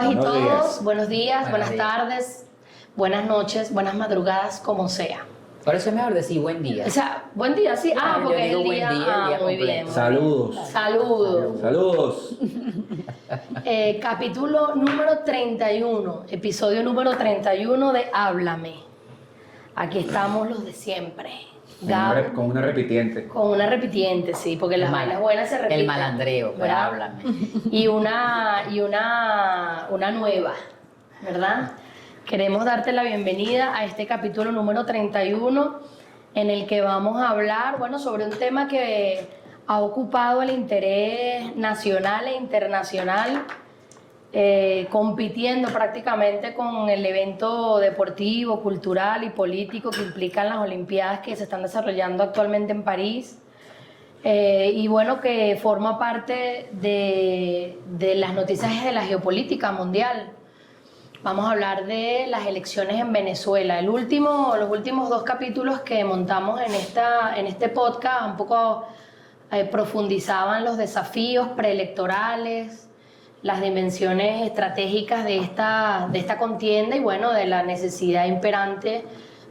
todas y Buenos todos, días. buenos días, Buenos buenas días. tardes, buenas noches, buenas madrugadas, como sea. Por eso es mejor decir buen día. O sea, buen día, sí. Claro, yo Porque es digo el buen día. día, el día Muy completo. bien. Saludos. Saludos. Saludos. Capítulo número 31, episodio número 31 de Háblame. Aquí estamos los de siempre. Gab, Con una repitiente. con una repitiente, sí, porque las vainas buenas se repiten. El malandreo, pero ¿verdad? háblame. Y una nueva, ¿verdad? Queremos darte la bienvenida a este capítulo número 31 en el que vamos a hablar, bueno, sobre un tema que ha ocupado el interés nacional e internacional, compitiendo prácticamente con el evento deportivo, cultural y político que implican las Olimpiadas que se están desarrollando actualmente en París. Y bueno, que forma parte de las noticias de la geopolítica mundial. Vamos a hablar de las elecciones en Venezuela. Los últimos dos capítulos que montamos en este podcast un poco profundizaban los desafíos preelectorales, las dimensiones estratégicas de esta contienda y bueno, de la necesidad imperante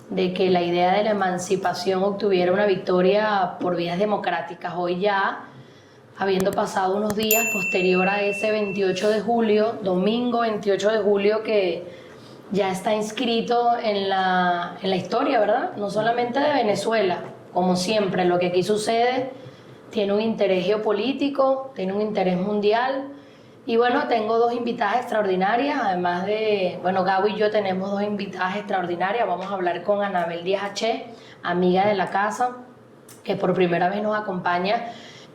de que la idea de la emancipación obtuviera una victoria por vías democráticas. Hoy ya, habiendo pasado unos días posterior a ese 28 de julio, domingo 28 de julio, que ya está inscrito en la historia, ¿verdad? No solamente de Venezuela, como siempre, lo que aquí sucede tiene un interés geopolítico, tiene un interés mundial. Y bueno, tengo dos invitadas extraordinarias, además de, bueno, Gabo y yo tenemos dos invitadas extraordinarias. Vamos a hablar con Anabel Díaz H, amiga de la casa, que por primera vez nos acompaña.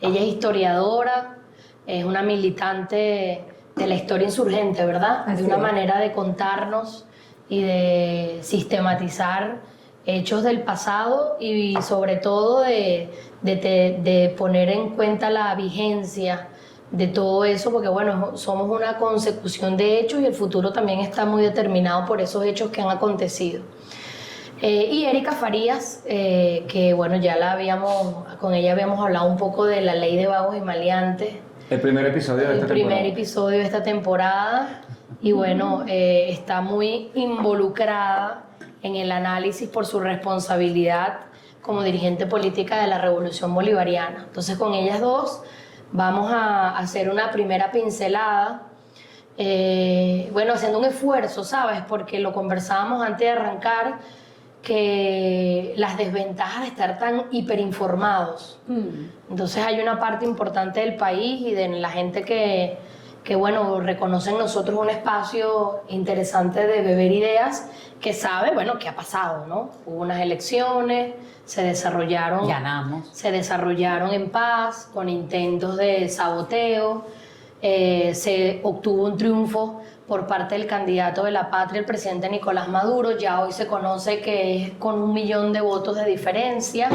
Ella es historiadora, es una militante de la historia insurgente, ¿verdad? Así de una es. manera de contarnos y de sistematizar hechos del pasado y sobre todo de poner en cuenta la vigencia de todo eso, porque bueno, somos una consecución de hechos y el futuro también está muy determinado por esos hechos que han acontecido. Y Erika Farías, que bueno, con ella habíamos hablado un poco de la ley de vagos y maleantes. El primer episodio de esta temporada. El primer episodio de esta temporada. Y bueno, está muy involucrada en el análisis por su responsabilidad como dirigente política de la Revolución Bolivariana. Entonces, con ellas dos vamos a hacer una primera pincelada. Bueno, haciendo un esfuerzo, ¿sabes? Porque lo conversábamos antes de arrancar, que las desventajas de estar tan hiperinformados. Entonces hay una parte importante del país y de la gente que bueno, reconoce en nosotros un espacio interesante de beber ideas, que sabe, bueno, qué ha pasado, ¿no? Hubo unas elecciones, Ganamos. se desarrollaron en paz, con intentos de saboteo, se obtuvo un triunfo por parte del candidato de la patria, el presidente Nicolás Maduro. Ya hoy se conoce que es con 1 millón de votos de diferencia.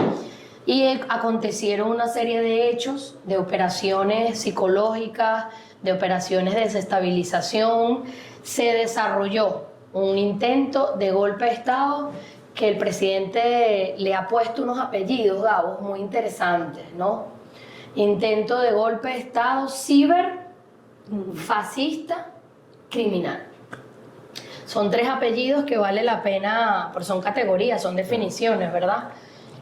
Y acontecieron una serie de hechos, de operaciones psicológicas, de operaciones de desestabilización. Se desarrolló un intento de golpe de Estado que el presidente le ha puesto unos apellidos, Gabo, muy interesantes, ¿no? Intento de golpe de Estado fascista, criminal. Son 3 apellidos que vale la pena, porque son categorías, son definiciones, ¿verdad?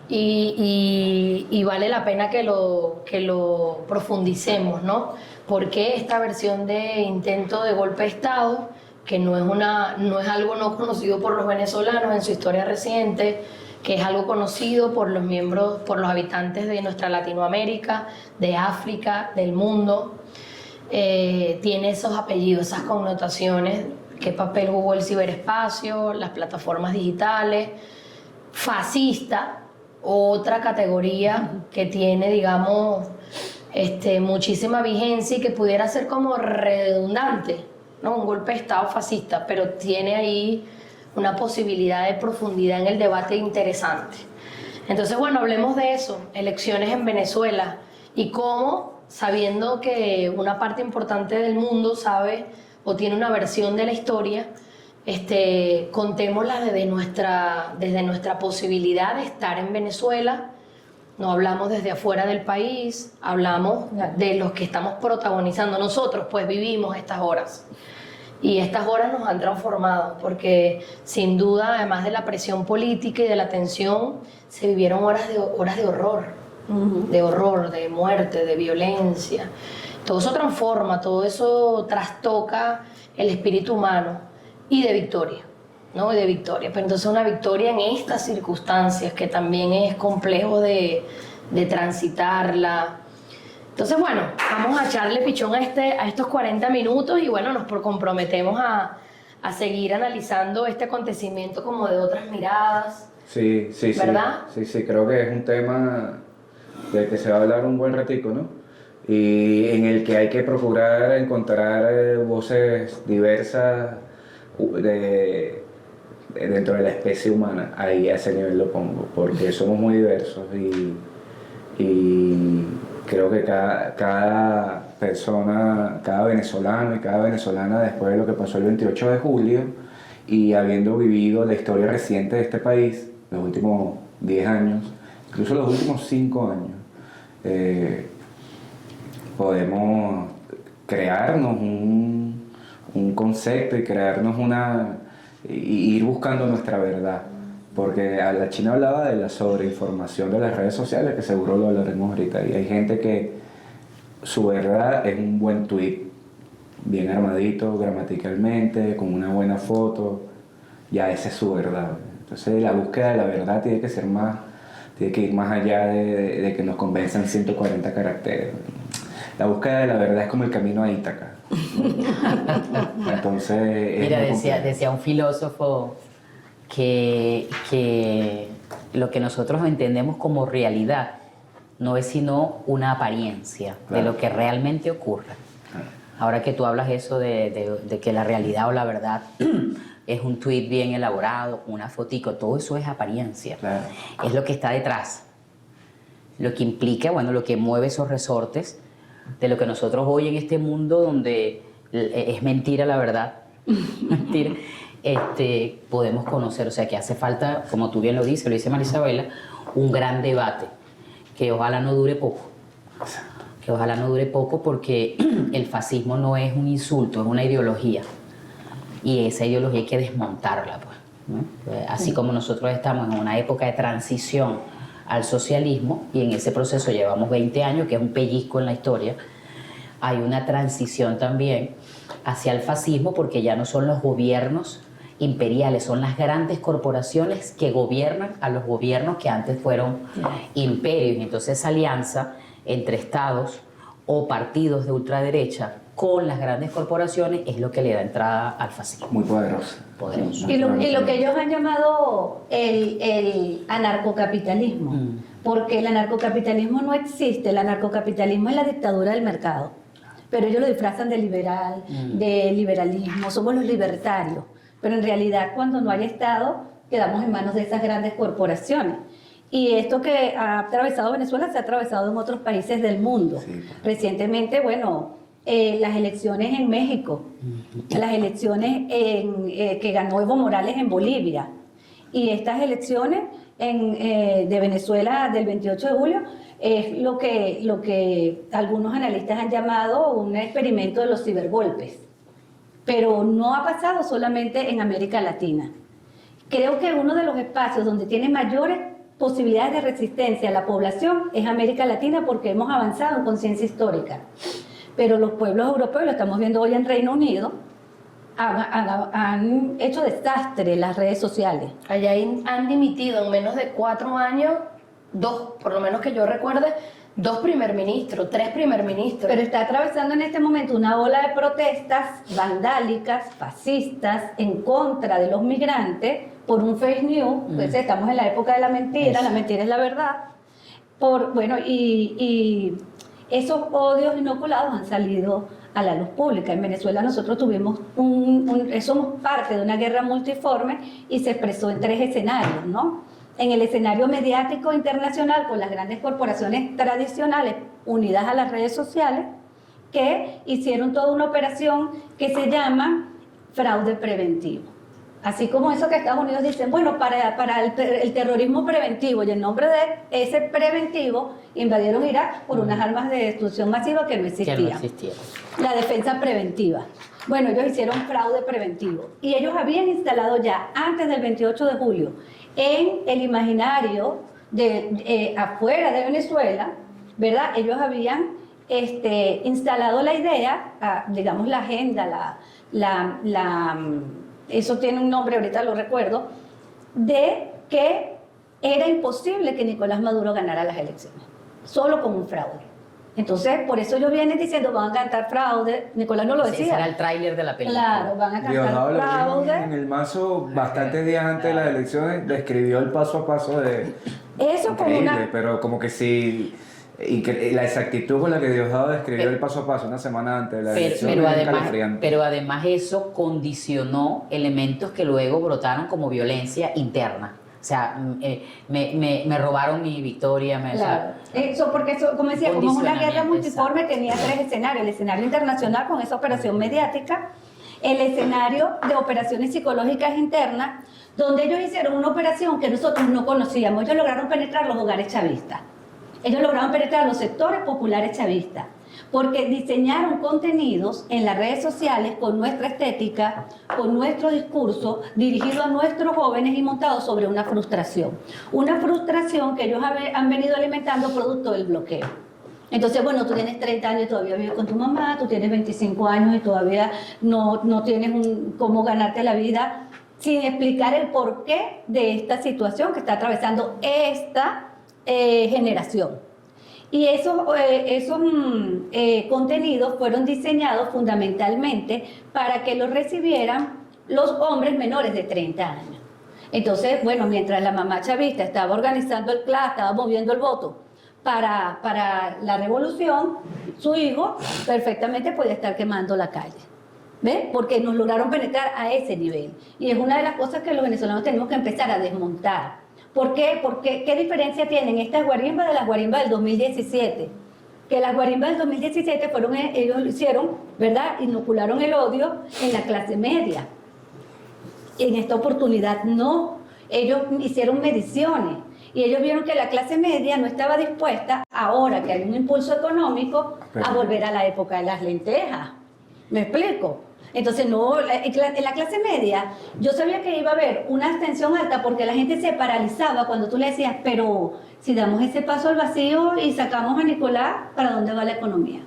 Y vale la pena que lo profundicemos, ¿no? Porque esta versión de intento de golpe de Estado, que no es algo no conocido por los venezolanos en su historia reciente, que es algo conocido por los habitantes de nuestra Latinoamérica, de África, del mundo, tiene esos apellidos, esas connotaciones, qué papel jugó el ciberespacio, las plataformas digitales, fascista, otra categoría que tiene, digamos, muchísima vigencia y que pudiera ser como redundante, ¿no? Un golpe de Estado fascista, pero tiene ahí una posibilidad de profundidad en el debate interesante. Entonces, bueno, hablemos de eso, elecciones en Venezuela y cómo, sabiendo que una parte importante del mundo sabe o tiene una versión de la historia, contémosla desde nuestra posibilidad de estar en Venezuela. No hablamos desde afuera del país, hablamos de los que estamos protagonizando. Nosotros pues vivimos estas horas Y estas horas nos han transformado, porque sin duda, además de la presión política y de la tensión, se vivieron horas de horror, de muerte, de violencia. Todo eso transforma, todo eso trastoca el espíritu humano y de victoria, ¿no? De victoria. Pero entonces una victoria en estas circunstancias, que también es complejo de transitarla. Entonces, bueno, vamos a echarle pichón a estos 40 minutos y bueno, nos comprometemos a seguir analizando este acontecimiento como de otras miradas. Sí, ¿verdad? Sí, creo que es un tema del que se va a hablar un buen ratico, ¿no? Y en el que hay que procurar encontrar voces diversas dentro de la especie humana. Ahí a ese nivel lo pongo, porque somos muy diversos y creo que cada persona, cada venezolano y cada venezolana, después de lo que pasó el 28 de julio y habiendo vivido la historia reciente de este país, los últimos 10 años, incluso los últimos 5 años, podemos crearnos un concepto y crearnos y ir buscando nuestra verdad. Porque a la China hablaba de la sobreinformación de las redes sociales, que seguro lo hablaremos ahorita, y hay gente que su verdad es un buen tweet, bien armadito gramaticalmente, con una buena foto, ya esa es su verdad. Entonces la búsqueda de la verdad tiene que ir más allá de que nos convenzan 140 caracteres. La búsqueda de la verdad es como el camino a Ítaca. Entonces, mira, decía un filósofo que lo que nosotros entendemos como realidad no es sino una apariencia de lo que realmente ocurre. Ahora que tú hablas eso de que la realidad o la verdad es un tweet bien elaborado, una fotico, todo eso es apariencia. Claro. Es lo que está detrás. Lo que implica, bueno, lo que mueve esos resortes de lo que nosotros hoy en este mundo donde es mentira la verdad, mentira, podemos conocer. O sea que hace falta, como tú bien lo dice Marisabela, un gran debate que ojalá no dure poco. Que ojalá no dure poco porque el fascismo no es un insulto, es una ideología. Y esa ideología hay que desmontarla, pues, ¿no? Así como nosotros estamos en una época de transición al socialismo, y en ese proceso llevamos 20 años, que es un pellizco en la historia, hay una transición también hacia el fascismo, porque ya no son los gobiernos imperiales, son las grandes corporaciones que gobiernan a los gobiernos que antes fueron imperios. Y entonces esa alianza entre estados o partidos de ultraderecha con las grandes corporaciones es lo que le da entrada al fascismo. Muy poderoso. Y lo que ellos han llamado el anarcocapitalismo, porque el anarcocapitalismo no existe, el anarcocapitalismo es la dictadura del mercado, pero ellos lo disfrazan de liberal, de liberalismo, somos los libertarios, pero en realidad cuando no hay Estado quedamos en manos de esas grandes corporaciones. Y esto que ha atravesado Venezuela se ha atravesado en otros países del mundo. Sí. Recientemente, bueno, las elecciones en México, las elecciones que ganó Evo Morales en Bolivia, y estas elecciones de Venezuela del 28 de julio es lo que algunos analistas han llamado un experimento de los cibergolpes. Pero no ha pasado solamente en América Latina. Creo que uno de los espacios donde tiene mayores posibilidades de resistencia a la población es América Latina, porque hemos avanzado en conciencia histórica. Pero los pueblos europeos, lo estamos viendo hoy en Reino Unido, han hecho desastre las redes sociales. Allá han dimitido en menos de 4 años, 2, por lo menos que yo recuerde, 2 primer ministros, 3 primer ministros. Pero está atravesando en este momento una ola de protestas vandálicas, fascistas, en contra de los migrantes, por un fake news. Pues estamos en la época de la mentira es la verdad. Y esos odios inoculados han salido a la luz pública. En Venezuela nosotros tuvimos somos parte de una guerra multiforme y se expresó en 3 escenarios, ¿no? En el escenario mediático internacional, con las grandes corporaciones tradicionales unidas a las redes sociales, que hicieron toda una operación que se llama fraude preventivo. Así como eso que Estados Unidos dicen, bueno, para el terrorismo preventivo, y en nombre de ese preventivo invadieron Irak por unas armas de destrucción masiva que no existían. La defensa preventiva. Bueno, ellos hicieron fraude preventivo y ellos habían instalado ya antes del 28 de julio en el imaginario afuera de Venezuela, ¿verdad? Ellos habían instalado la idea, digamos la agenda, eso tiene un nombre, ahorita lo recuerdo, de que era imposible que Nicolás Maduro ganara las elecciones, solo con un fraude. Entonces, por eso ellos vienen diciendo, van a cantar fraude. Nicolás no lo decía. Ese era el tráiler de la película. Claro, van a cantar Diosdado fraude. en el mazo, bastantes días antes de las elecciones, describió el paso a paso de... Eso como Increíble, pero como que sí... la exactitud con la que Diosdado describió el paso a paso una semana antes de la elección es escalofriante. Pero además eso condicionó elementos que luego brotaron como violencia interna. O sea, me robaron mi victoria. Claro. Porque eso, como decía, como es una guerra multiforme, tenía tres escenarios. El escenario internacional con esa operación mediática, el escenario de operaciones psicológicas internas, donde ellos hicieron una operación que nosotros no conocíamos. Ellos lograron penetrar los hogares chavistas. Ellos lograron penetrar los sectores populares chavistas, porque diseñaron contenidos en las redes sociales con nuestra estética, con nuestro discurso, dirigido a nuestros jóvenes y montado sobre una frustración. Una frustración que ellos han venido alimentando producto del bloqueo. Entonces, bueno, tú tienes 30 años y todavía vives con tu mamá, tú tienes 25 años y todavía no tienes cómo ganarte la vida, sin explicar el porqué de esta situación que está atravesando esta generación. Y esos contenidos fueron diseñados fundamentalmente para que los recibieran los hombres menores de 30 años. Entonces, bueno, mientras la mamá chavista estaba organizando el CLA, estaba moviendo el voto para la revolución, su hijo perfectamente podía estar quemando la calle. ¿Ves? Porque nos lograron penetrar a ese nivel. Y es una de las cosas que los venezolanos tenemos que empezar a desmontar. ¿Por qué? Porque ¿qué diferencia tienen estas guarimbas de las guarimbas del 2017? Que las guarimbas del 2017 ellos lo hicieron, ¿verdad? Inocularon el odio en la clase media. En esta oportunidad no. Ellos hicieron mediciones y ellos vieron que la clase media no estaba dispuesta, ahora que hay un impulso económico, a volver a la época de las lentejas. ¿Me explico? Entonces, no, en la clase media, yo sabía que iba a haber una abstención alta porque la gente se paralizaba cuando tú le decías, pero si damos ese paso al vacío y sacamos a Nicolás, ¿para dónde va la economía?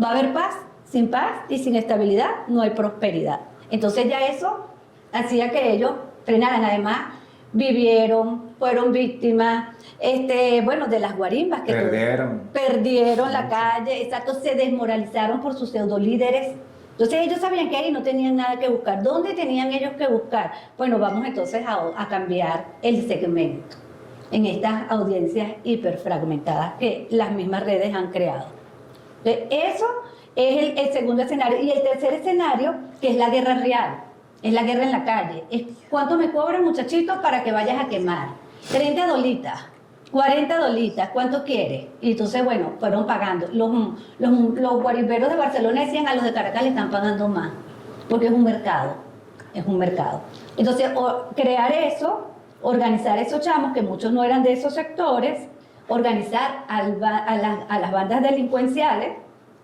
¿Va a haber paz? Sin paz y sin estabilidad no hay prosperidad. Entonces ya eso hacía que ellos frenaran. Además, fueron víctimas, bueno, de las guarimbas que perdieron la calle, exacto, se desmoralizaron por sus pseudolíderes. Entonces ellos sabían que ahí no tenían nada que buscar. ¿Dónde tenían ellos que buscar? Bueno, vamos entonces a cambiar el segmento en estas audiencias hiperfragmentadas que las mismas redes han creado. Entonces, eso es el segundo escenario. Y el tercer escenario, que es la guerra real, es la guerra en la calle. Es ¿cuánto me cobran, muchachitos, para que vayas a quemar? 30 dolitas. 40 dolitas, ¿cuánto quieres? Y entonces, bueno, fueron pagando. Los guarimberos de Barcelona decían a los de Caracas le están pagando más, porque es un mercado, Entonces, crear eso, organizar esos chamos, que muchos no eran de esos sectores, organizar a las bandas delincuenciales,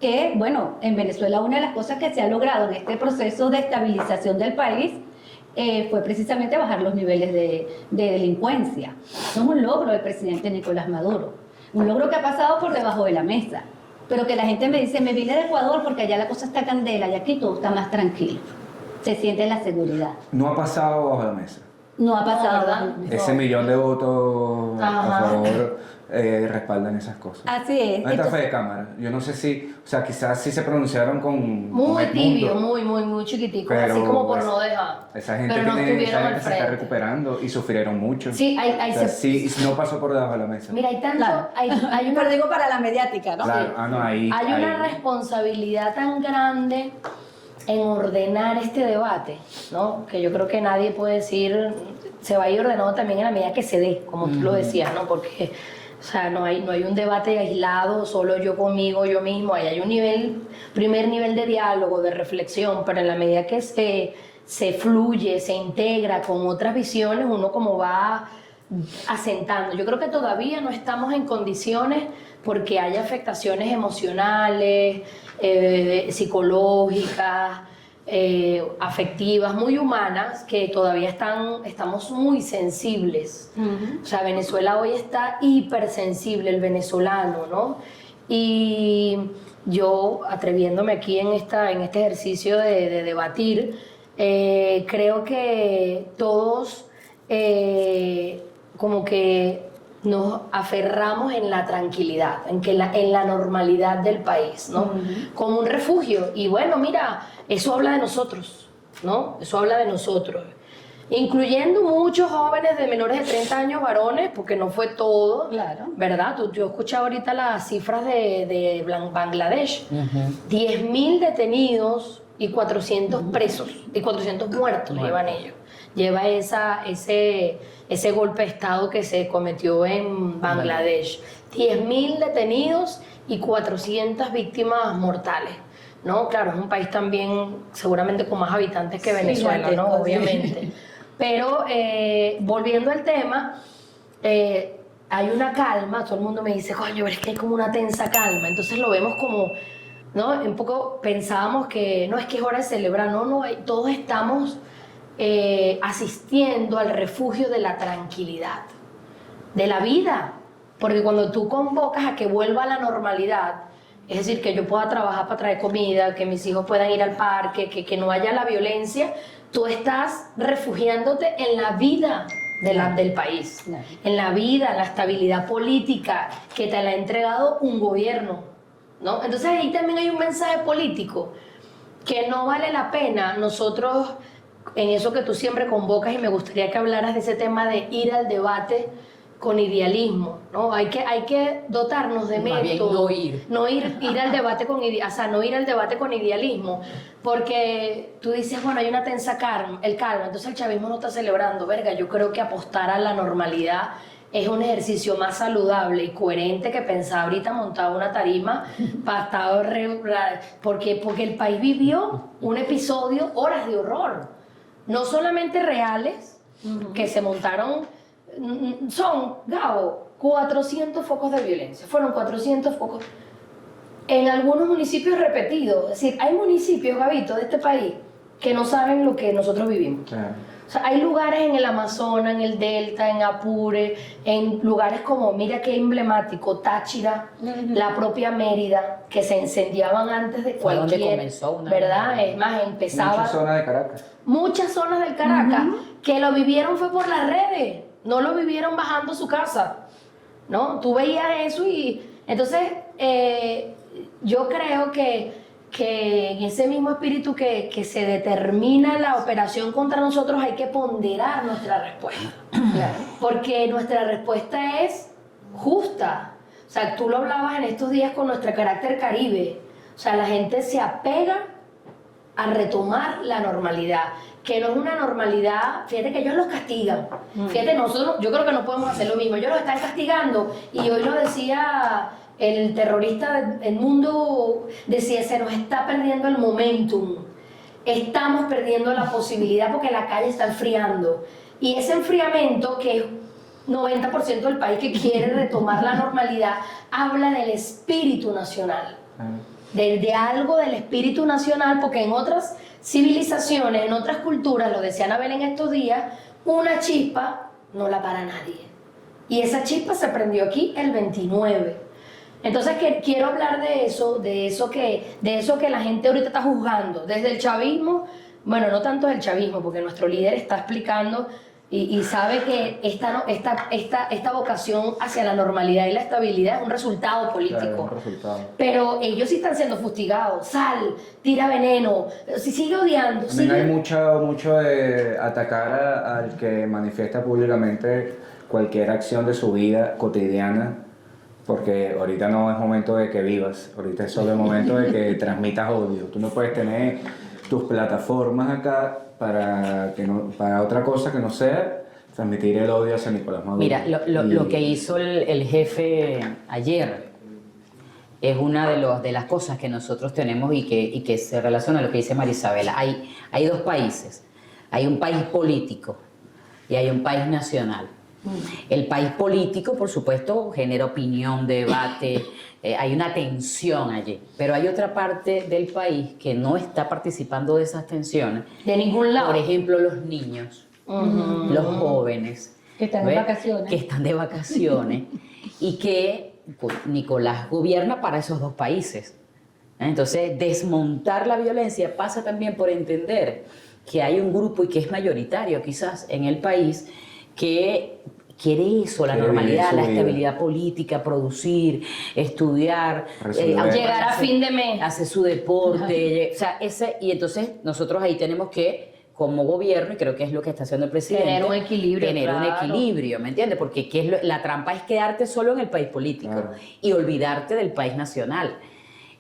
que, bueno, en Venezuela una de las cosas que se ha logrado en este proceso de estabilización del país fue precisamente bajar los niveles de delincuencia. Eso es un logro del presidente Nicolás Maduro, un logro que ha pasado por debajo de la mesa, pero que la gente me dice, me vine de Ecuador porque allá la cosa está candela y aquí todo está más tranquilo, se siente la seguridad. No ha pasado bajo la mesa. No ha pasado, ¿verdad? Ese millón de votos a favor respaldan esas cosas. Así es. ¿Dónde está Fede Cámara? Yo no sé si, o sea, quizás sí se pronunciaron muy tibio, muy chiquitico, pero así como por no dejar. Esa gente, pero no esa estuvieron al gente se está frente. recuperando y sufrieron mucho. Sí, sí, no pasó por debajo de la mesa. Mira, hay tanto, Claro. hay Pero digo para la mediática, ¿no? Claro, hay una responsabilidad tan grande en ordenar este debate, ¿no? Que yo creo que nadie puede decir, se va a ir ordenado también en la medida que se dé, como tú lo decías, ¿no? Porque, o sea, no hay un debate aislado, solo yo conmigo, yo mismo, ahí hay un primer nivel de diálogo, de reflexión, pero en la medida que se fluye, se integra con otras visiones, uno como va asentando. Yo creo que todavía no estamos en condiciones porque hay afectaciones emocionales, psicológicas, afectivas, muy humanas, que todavía estamos muy sensibles. O sea, Venezuela hoy está hipersensible, el venezolano, ¿no? Y yo, atreviéndome aquí en este ejercicio de debatir, creo que todos como que nos aferramos en la tranquilidad, en la normalidad del país, ¿no? Como un refugio. Y bueno, mira, eso habla de nosotros, ¿no? Eso habla de nosotros. Incluyendo muchos jóvenes de menores de 30 años varones, porque no fue todo, Claro. ¿verdad? Yo escuché ahorita las cifras de Bangladesh. 10.000 detenidos y 400 presos, y 400 muertos llevan ellos. Lleva ese golpe de Estado que se cometió en Bangladesh. 10.000 detenidos y 400 víctimas mortales, ¿no? Claro, es un país también seguramente con más habitantes que Venezuela, ¿no? Obviamente. Pero volviendo al tema, hay una calma, todo el mundo me dice, coño, pero es que hay como una tensa calma, entonces lo vemos como, ¿no? Un poco pensábamos que no, es que es hora de celebrar, no, todos estamos asistiendo al refugio de la tranquilidad, de la vida, porque cuando tú convocas a que vuelva a la normalidad, es decir, que yo pueda trabajar para traer comida, que mis hijos puedan ir al parque, que no haya la violencia, tú estás refugiándote en la vida del país, en la vida, la estabilidad política que te la ha entregado un gobierno, ¿no? Entonces ahí también hay un mensaje político que no vale la pena nosotros, en eso que tú siempre convocas, y me gustaría que hablaras de ese tema de ir al debate con idealismo, ¿no? Hay que dotarnos de métodos. No ir al debate con no ir al debate con idealismo, porque tú dices, bueno, hay una tensa calma, entonces el chavismo no está celebrando, verga, yo creo que apostar a la normalidad es un ejercicio más saludable y coherente que pensar ahorita montar una tarima para estar porque el país vivió un episodio, horas de horror, no solamente reales, que se montaron. Son, Gabo, 400 focos de violencia. Fueron 400 focos en algunos municipios repetidos. Es decir, hay municipios, Gabito, de este país que no saben lo que nosotros vivimos. Claro. O sea, hay lugares en el Amazonas, en el Delta, en Apure, en lugares como, mira qué emblemático, Táchira, la propia Mérida, que se incendiaban antes de Fue donde cualquier, comenzó una... ¿verdad? Es más, empezaba... Muchas zonas de Caracas. Muchas zonas del Caracas que lo vivieron fue por las redes, no lo vivieron bajando su casa, ¿no? Tú veías eso y... Entonces, yo creo que en ese mismo espíritu que se determina la operación contra nosotros, hay que ponderar nuestra respuesta. Porque nuestra respuesta es justa. O sea, tú lo hablabas en estos días con nuestro carácter caribe. O sea, la gente se apega a retomar la normalidad, que no es una normalidad, fíjate que ellos los castigan. Fíjate, nosotros, yo creo que no podemos hacer lo mismo, ellos los están castigando, y hoy lo decía el terrorista del mundo, decía, se nos está perdiendo el momentum, estamos perdiendo la posibilidad porque la calle está enfriando, y ese enfriamiento que es 90% del país que quiere retomar la normalidad, habla del espíritu nacional. De algo del espíritu nacional, porque en otras civilizaciones, en otras culturas, lo decía Anabel en estos días, una chispa no la para nadie. Y esa chispa se prendió aquí el 29. Entonces quiero hablar de eso que la gente ahorita está juzgando, desde el chavismo, bueno, no tanto del chavismo, porque nuestro líder está explicando y sabe que esta vocación hacia la normalidad y la estabilidad es un resultado político. Claro, un resultado. Pero ellos sí están siendo fustigados. Sal, tira veneno, si sigue odiando. También hay mucho de atacar al que manifiesta públicamente cualquier acción de su vida cotidiana, porque ahorita no es momento de que vivas, ahorita es solo el momento de que transmitas odio. Tú no puedes tener tus plataformas acá para otra cosa que no sea transmitir el odio hacia Nicolás Maduro. Mira, lo que hizo el jefe ayer es una de las cosas que nosotros tenemos y que se relaciona a lo que dice Marisabela. Hay dos países, hay un país político y hay un país nacional. El país político, por supuesto, genera opinión, debate, hay una tensión allí, pero hay otra parte del país que no está participando de esas tensiones. De ningún lado. Por ejemplo, los niños, los jóvenes. Que están ¿ves? de vacaciones. Que están de vacaciones y que pues, Nicolás gobierna para esos dos países. Entonces, desmontar la violencia pasa también por entender que hay un grupo y que es mayoritario quizás en el país que quiere eso, la Quiere normalidad, vivir la su vida. estabilidad política, producir, estudiar, Resolver. Llegar a fin de mes. hacer su deporte, o sea, y entonces nosotros ahí tenemos que, como gobierno, y creo que es lo que está haciendo el presidente, Tener un equilibrio, tener un claro. equilibrio, ¿me entiendes? Porque la trampa es quedarte solo en el país político Claro. y olvidarte del país nacional.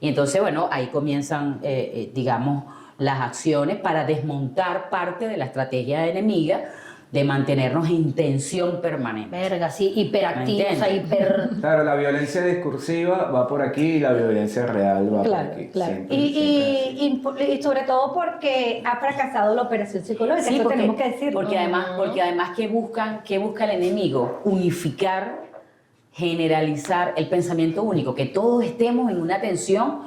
Y entonces, bueno, ahí comienzan, digamos, las acciones para desmontar parte de la estrategia enemiga de mantenernos en tensión permanente. Verga, sí, hiperactivos, ¿Me o sea, hiper... Claro, la violencia discursiva va por aquí y la violencia real va Claro, por aquí. claro. Siempre, Y sobre todo porque ha fracasado la operación psicológica, Sí, eso tenemos que decirlo. porque además ¿qué busca el enemigo? Unificar, generalizar el pensamiento único, que todos estemos en una tensión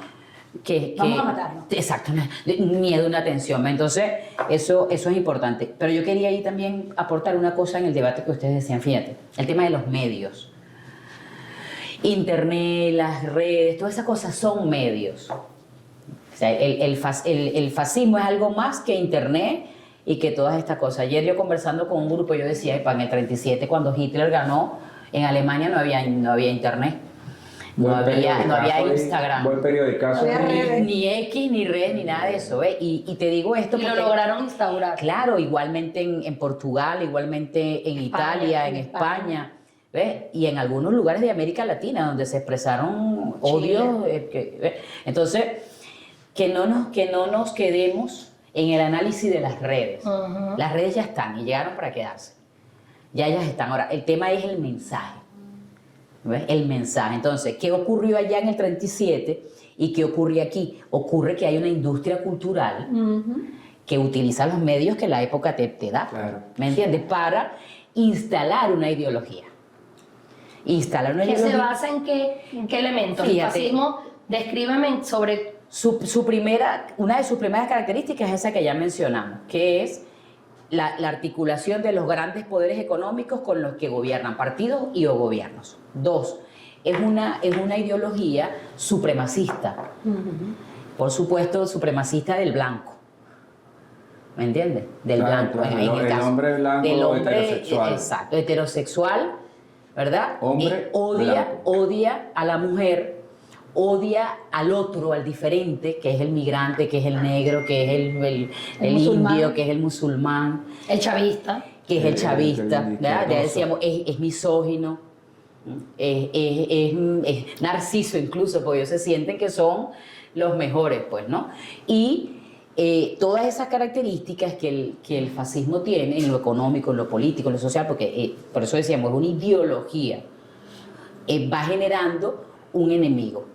que Vamos a matarnos. Exacto, miedo, una tensión. Entonces, eso es importante. Pero yo quería ahí también aportar una cosa en el debate que ustedes decían, fíjate, el tema de los medios. Internet, las redes, todas esas cosas son medios. O sea, el fascismo es algo más que Internet y que todas estas cosas. Ayer yo conversando con un grupo, yo decía, en el 37, cuando Hitler ganó, en Alemania no había Internet, no había Instagram, Buen periodicazo. No había redes. ni X, ni red, ni nada de eso. ¿Ves? Y te digo esto Y lo porque, lograron instaurar. claro, igualmente en Portugal, igualmente en Italia, en España, ¿ves? Y en algunos lugares de América Latina donde se expresaron odios. ¿Ves? Entonces, que no nos quedemos en el análisis de las redes. Ujú. Las redes ya están y llegaron para quedarse. Ya ellas están. Ahora, el tema es el mensaje. ¿Ves? El mensaje. Entonces, ¿qué ocurrió allá en el 37 y qué ocurre aquí? Ocurre que hay una industria cultural que utiliza los medios que la época te da. Claro. ¿Me entiendes? Para instalar una ideología. Instalar una ¿Qué se ideología. basa en qué elementos? El Fíjate. fascismo, descríbeme sobre... Una de sus primeras características es esa que ya mencionamos, que es la articulación de los grandes poderes económicos con los que gobiernan partidos y o gobiernos. Dos, es una ideología supremacista. Por supuesto, supremacista del blanco. ¿Me entiendes? Del Claro, blanco. claro, En el caso hombre blanco del hombre, heterosexual. Exacto, heterosexual, ¿verdad? Hombre Odia a la mujer, odia al otro, al diferente, que es el migrante, que es el negro, que es el musulmán. indio, que es el musulmán, El chavista. que es el El chavista, ¿verdad? Ya izquierdoso. decíamos, es misógino, es narciso incluso, porque ellos se sienten que son los mejores, pues, ¿no? Y todas esas características que el fascismo tiene en lo económico, en lo político, en lo social, porque por eso decíamos, es una ideología, va generando un enemigo,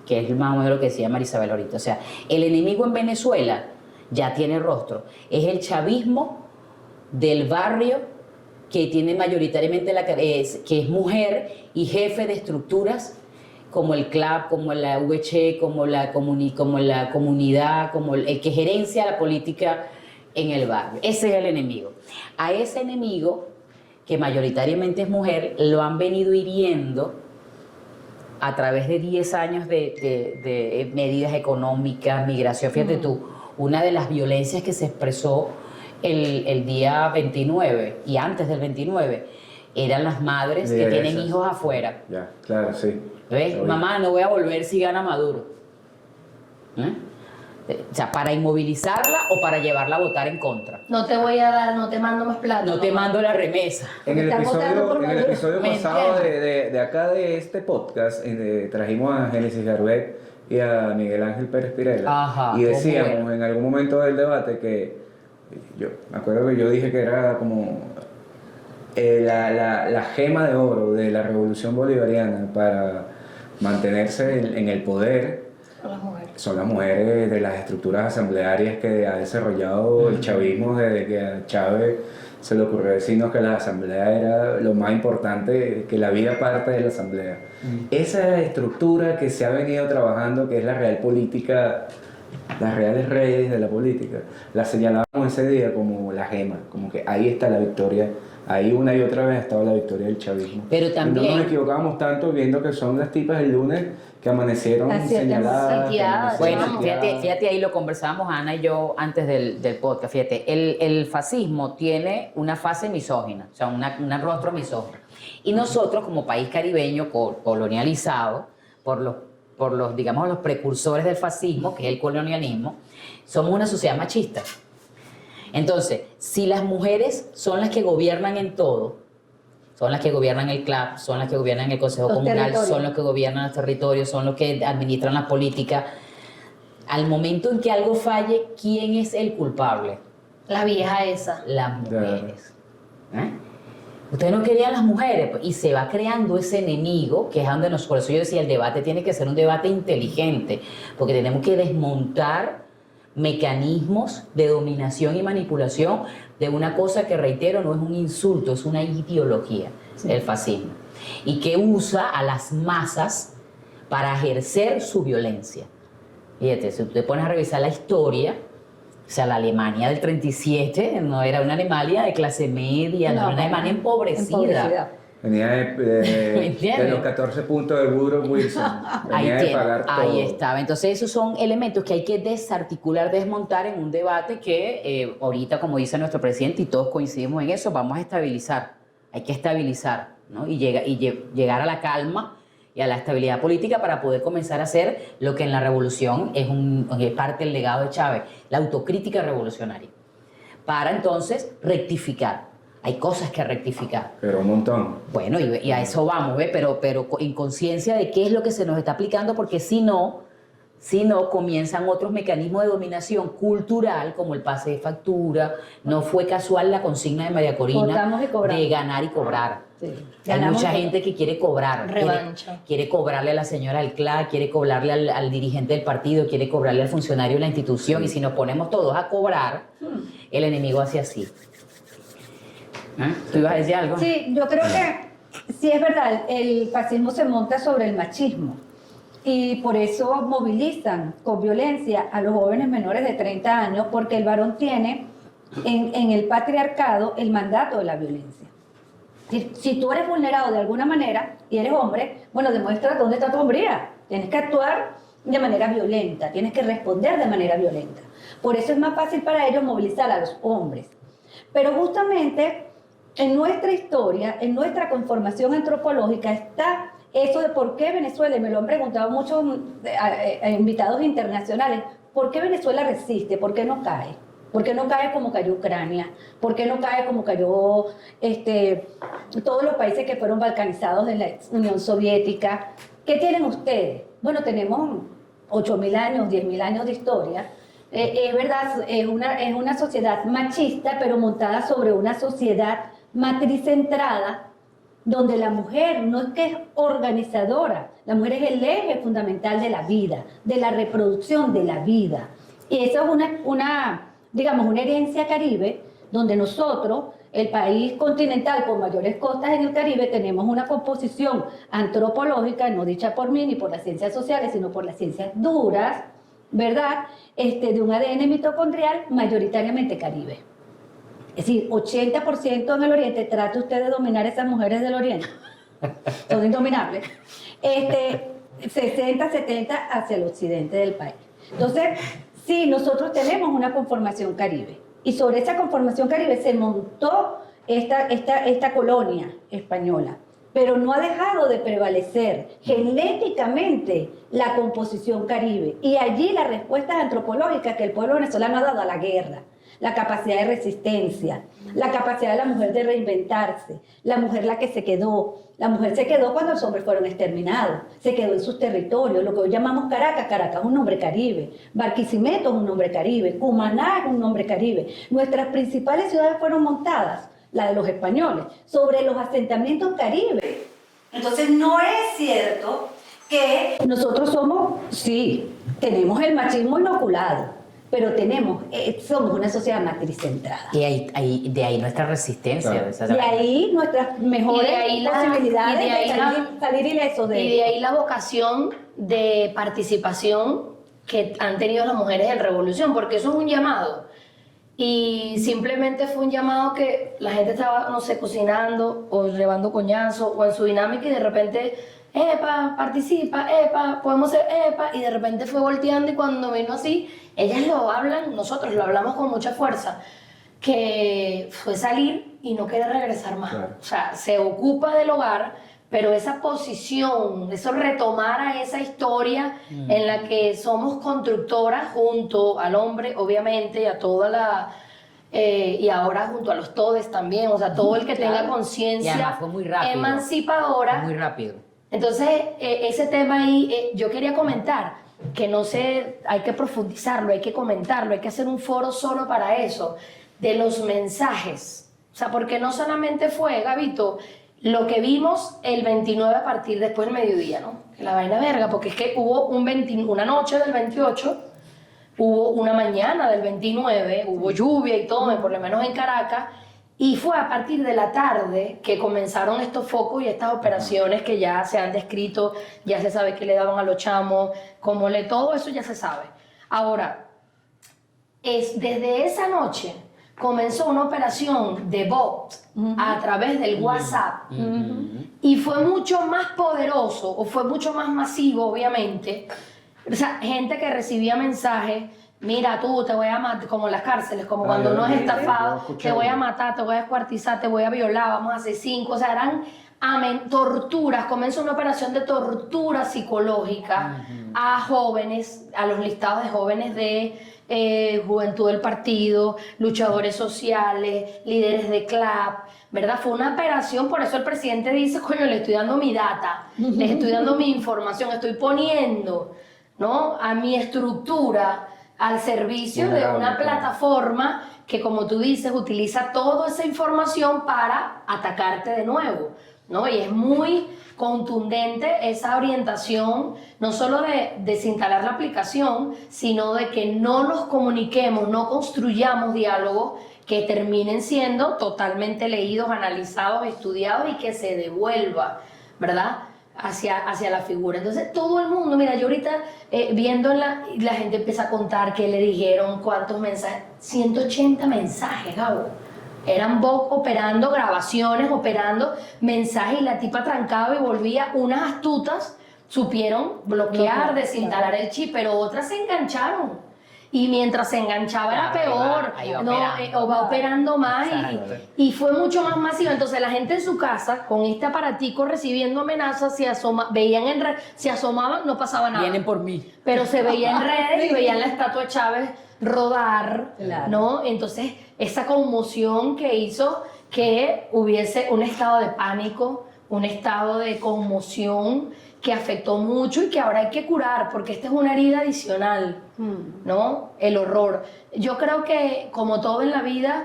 que es más o menos lo que decía Marisabel ahorita. O sea, el enemigo en Venezuela ya tiene rostro, es el chavismo del barrio que tiene mayoritariamente que es mujer y jefe de estructuras como el CLAP, como la VC, como la comunidad, como el que gerencia la política en el barrio. Ese es el enemigo. A ese enemigo, que mayoritariamente es mujer, lo han venido hiriendo a través de 10 años de medidas económicas, migración. Fíjate tú, una de las violencias que se expresó el día 29 y antes del 29 eran las madres que tienen Esas. hijos afuera. Ya, claro, sí. ¿Ves? Lo vi. Mamá, no voy a volver si gana Maduro. O sea, para inmovilizarla o para llevarla a votar en contra. No te voy a dar, no te mando más plata. No te mamá. mando la remesa. En el Están votando por Maduro. episodio ¿Me pasado entiendes? de acá de este podcast, trajimos a Génesis Garbet y a Miguel Ángel Pérez Pirela. Ajá, Y ¿cómo decíamos era? en algún momento del debate que yo me acuerdo que yo dije que era como la gema de oro de la revolución bolivariana para mantenerse en el poder. Con las mujeres. Son las mujeres de las estructuras asamblearias que ha desarrollado el chavismo desde que a Chávez se le ocurrió decirnos que la asamblea era lo más importante, que la vida parte de la asamblea. Esa estructura que se ha venido trabajando, que es la real política, las reales redes de la política, la señalábamos ese día como la gema, como que ahí está la victoria, ahí una y otra vez ha estado la victoria del chavismo. Pero también... Y no nos equivocábamos tanto viendo que son las tipas del lunes que amanecieron señaladas. sitiadas, Bueno, fíjate, ahí lo conversábamos Ana y yo antes del podcast. Fíjate, el fascismo tiene una fase misógina, o sea, un rostro misógino. Y nosotros, como país caribeño colonializado por los, digamos, los precursores del fascismo, que es el colonialismo, somos una sociedad machista. Entonces, si las mujeres son las que gobiernan en todo, son las que gobiernan el CLAP, son las que gobiernan el Consejo Comunal, son los que gobiernan los territorios, son los que administran la política. Al momento en que algo falle, ¿quién es el culpable? La vieja esa. Las mujeres. Ustedes no querían las mujeres, pues, y se va creando ese enemigo, que es donde por eso yo decía, el debate tiene que ser un debate inteligente, porque tenemos que desmontar mecanismos de dominación y manipulación de una cosa que, reitero, no es un insulto, es una ideología, el fascismo, y que usa a las masas para ejercer su violencia. Fíjate, si tú te pones a revisar la historia, o sea, la Alemania del 37 no era una Alemania de clase media, no, era una Alemania empobrecida. Venía de los 14 puntos de Woodrow Wilson. Venía de pagar todo. Ahí estaba. Entonces esos son elementos que hay que desarticular, desmontar en un debate que ahorita, como dice nuestro presidente, y todos coincidimos en eso, vamos a estabilizar. Hay que estabilizar, ¿no? Y llegar a la calma y a la estabilidad política para poder comenzar a hacer lo que en la revolución es parte del legado de Chávez, la autocrítica revolucionaria. Para entonces rectificar. Hay cosas que rectificar. Pero un montón. Bueno, y a eso vamos, ¿ves? Pero en conciencia de qué es lo que se nos está aplicando, porque si no, comienzan otros mecanismos de dominación cultural, como el pase de factura. No fue casual la consigna de María Corina de ganar y cobrar. Sí. Hay mucha gente que quiere cobrar. Revancha. Quiere cobrarle a la señora del CLA, quiere cobrarle al dirigente del partido, quiere cobrarle al funcionario de la institución. Sí. Y si nos ponemos todos a cobrar, el enemigo hace así. ¿Tú ibas a decir algo? Sí, yo creo que sí es verdad, el fascismo se monta sobre el machismo y por eso movilizan con violencia a los jóvenes menores de 30 años, porque el varón tiene en el patriarcado el mandato de la violencia. Si tú eres vulnerado de alguna manera y eres hombre, bueno, demuestra dónde está tu hombría. Tienes que actuar de manera violenta, tienes que responder de manera violenta. Por eso es más fácil para ellos movilizar a los hombres. Pero justamente en nuestra historia, en nuestra conformación antropológica está eso de por qué Venezuela, y me lo han preguntado muchos invitados internacionales, ¿por qué Venezuela resiste? ¿Por qué no cae? ¿Por qué no cae como cayó Ucrania? ¿Por qué no cae como cayó todos los países que fueron balcanizados de la Unión Soviética? ¿Qué tienen ustedes? Bueno, tenemos 8.000 años, 10.000 años de historia. Es verdad, es una sociedad machista, pero montada sobre una sociedad matricentrada, donde la mujer no es que es organizadora, la mujer es el eje fundamental de la vida, de la reproducción de la vida. Y eso es digamos, una herencia caribe, donde nosotros, el país continental con mayores costas en el Caribe, tenemos una composición antropológica, no dicha por mí ni por las ciencias sociales, sino por las ciencias duras, ¿verdad? De un ADN mitocondrial mayoritariamente caribe. Es decir, 80% en el Oriente. Trate usted de dominar a esas mujeres del Oriente. Son indominables. 60, 70 hacia el occidente del país. Entonces, sí, nosotros tenemos una conformación caribe. Y sobre esa conformación caribe se montó esta colonia española. Pero no ha dejado de prevalecer genéticamente la composición caribe. Y allí las respuestas antropológicas que el pueblo venezolano ha dado a la guerra, la capacidad de resistencia, la capacidad de la mujer de reinventarse, la mujer la que se quedó. La mujer se quedó cuando los hombres fueron exterminados, se quedó en sus territorios, lo que hoy llamamos Caracas. Caracas es un nombre caribe, Barquisimeto es un nombre caribe, Cumaná es un nombre caribe. Nuestras principales ciudades fueron montadas, la de los españoles, sobre los asentamientos caribes. Entonces no es cierto que nosotros somos, sí, tenemos el machismo inoculado, pero somos una sociedad matricentrada. Y de ahí nuestra resistencia. Claro. De ahí nuestras mejores Y de ahí posibilidades y de ahí de salir ilesos de Y de ahí la vocación de participación que han tenido las mujeres en Revolución, porque eso es un llamado. Y simplemente fue un llamado que la gente estaba, no sé, cocinando o llevando coñazo o en su dinámica y de repente, epa, participa, epa, podemos ser epa, y de repente fue volteando y cuando vino así, ellas lo hablan, nosotros lo hablamos con mucha fuerza, que fue salir y no querer regresar más. Claro. O sea, se ocupa del hogar, pero esa posición, eso retomar a esa historia en la que somos constructoras junto al hombre, obviamente, y a toda la... y ahora junto a los todes también, o sea, todo el que tenga Y conciencia además fue muy rápido. emancipadora. Muy rápido. Entonces, ese tema ahí, yo quería comentar que no sé, hay que profundizarlo, hay que comentarlo, hay que hacer un foro solo para eso, de los mensajes. O sea, porque no solamente fue, Gabito, lo que vimos el 29 a partir después del mediodía, ¿no? Que la vaina verga, porque es que hubo una noche del 28, hubo una mañana del 29, hubo lluvia y todo, por lo menos en Caracas, y fue a partir de la tarde que comenzaron estos focos y estas operaciones que ya se han descrito, ya se sabe qué le daban a los chamos, todo eso ya se sabe. Ahora, desde esa noche comenzó una operación de bot a través del WhatsApp y fue mucho más poderoso o fue mucho más masivo, obviamente. O sea, gente que recibía mensajes, mira tú, te voy a matar, como en las cárceles, como cuando uno es estafado, te voy a matar, te voy a descuartizar, te voy a violar, vamos a hacer 5, o sea, eran torturas, comenzó una operación de tortura psicológica a jóvenes, a los listados de jóvenes de Juventud del Partido, luchadores sociales, líderes de CLAP, ¿verdad? Fue una operación, por eso el presidente dice, coño, le estoy dando mi data, les estoy dando mi información, estoy poniendo, ¿no?, a mi estructura al servicio de una plataforma que, como tú dices, utiliza toda esa información para atacarte de nuevo, ¿no? Y es muy contundente esa orientación, no solo de desinstalar la aplicación, sino de que no nos comuniquemos, no construyamos diálogos que terminen siendo totalmente leídos, analizados, estudiados y que se devuelva, ¿verdad?, hacia la figura. Entonces todo el mundo, mira, yo ahorita viendo la gente empieza a contar qué le dijeron, cuántos mensajes, 180 mensajes, Gabo. Eran bots operando grabaciones, operando mensajes, y la tipa trancaba y volvía. Unas astutas supieron bloquear, desinstalar el chip, pero otras se engancharon. Y mientras se enganchaba era peor, o va operando más, y fue mucho más masivo. Entonces la gente en su casa, con este aparatico recibiendo amenazas, se asomaban, no pasaba nada. Vienen por mí. Pero se veía en redes y veían la estatua de Chávez rodar, Claro. ¿no? Entonces esa conmoción que hizo que hubiese un estado de pánico, un estado de conmoción que afectó mucho y que ahora hay que curar, porque esta es una herida adicional, ¿no? El horror. Yo creo que, como todo en la vida,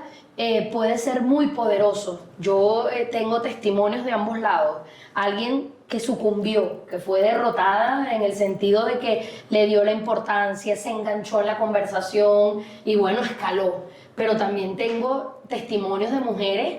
puede ser muy poderoso. Yo tengo testimonios de ambos lados. Alguien que sucumbió, que fue derrotada en el sentido de que le dio la importancia, se enganchó en la conversación y bueno, escaló. Pero también tengo testimonios de mujeres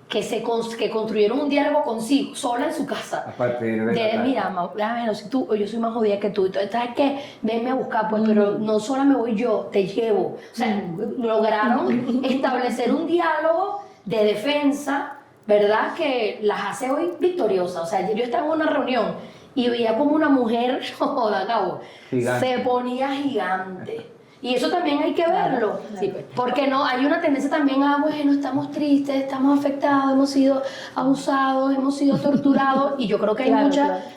que construyeron un diálogo consigo, sola en su casa. A partir de Mira, bueno, si yo soy más jodida que tú, entonces, ¿sabes qué? Venme a buscar, pues, pero no sola me voy yo, te llevo. O sea, lograron establecer un diálogo de defensa, ¿verdad?, que las hace hoy victoriosas. O sea, yo estaba en una reunión y veía como una mujer, joda, Gabo, se ponía gigante. Y eso también hay que verlo, Sí, pues. porque no, hay una tendencia también a, bueno, estamos tristes, estamos afectados, hemos sido abusados, hemos sido torturados, y yo creo que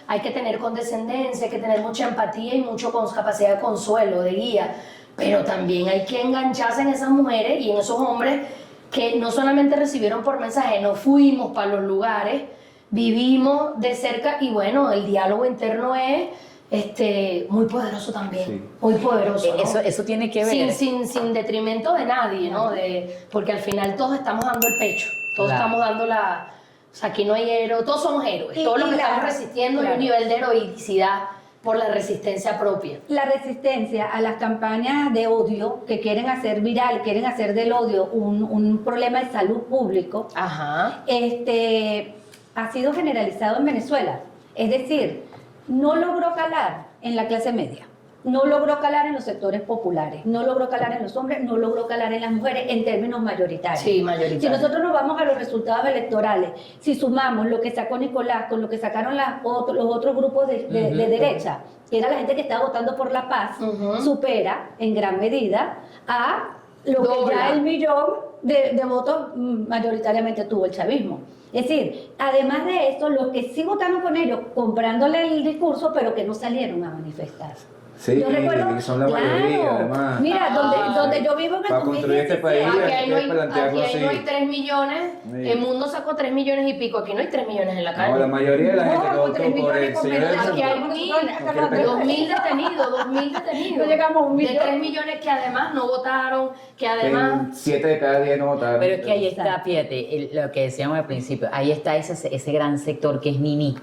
hay que tener condescendencia, hay que tener mucha empatía y mucha capacidad de consuelo, de guía, pero también hay que engancharse en esas mujeres y en esos hombres que no solamente recibieron por mensaje, no fuimos para los lugares, vivimos de cerca, y bueno, el diálogo interno es muy poderoso también, muy poderoso, ¿no? Eso tiene que ver. Sin detrimento de nadie, ¿no? Porque al final todos estamos dando el pecho, todos estamos dando o sea, aquí no hay héroes, todos somos héroes, todos los que estamos resistiendo hay un nivel de heroicidad por la resistencia propia. La resistencia a las campañas de odio que quieren hacer viral, quieren hacer del odio un problema de salud público, Ajá. Ha sido generalizado en Venezuela. Es decir, no logró calar en la clase media, no logró calar en los sectores populares, no logró calar en los hombres, no logró calar en las mujeres en términos mayoritarios. Sí, mayoritarios. Si nosotros nos vamos a los resultados electorales, si sumamos lo que sacó Nicolás con lo que sacaron los otros grupos de derecha, que era la gente que estaba votando por la paz, supera en gran medida a lo que ya el millón de votos mayoritariamente tuvo el chavismo. Es decir, además de esto, los que sí votaron con ellos, comprándole el discurso, pero que no salieron a manifestar. Sí, Yo recuerdo, que son la mayoría, además. Mira, donde yo vivo en el Para construir este país Aquí hay que plantearlo no hay así. 3 millones, Sí. el mundo sacó 3 millones y pico, aquí no hay 3 millones en la calle. No, la mayoría de la gente que No, votó 3 por millones el con señor menos. Aquí hay Edson. 2.000 detenidos, 2.000 detenidos. No llegamos a un De millón. 3 millones que además no votaron, que además... 7 de cada 10 no votaron. Pero es que ahí está, fíjate, lo que decíamos al principio, ahí está ese gran sector que es Nini,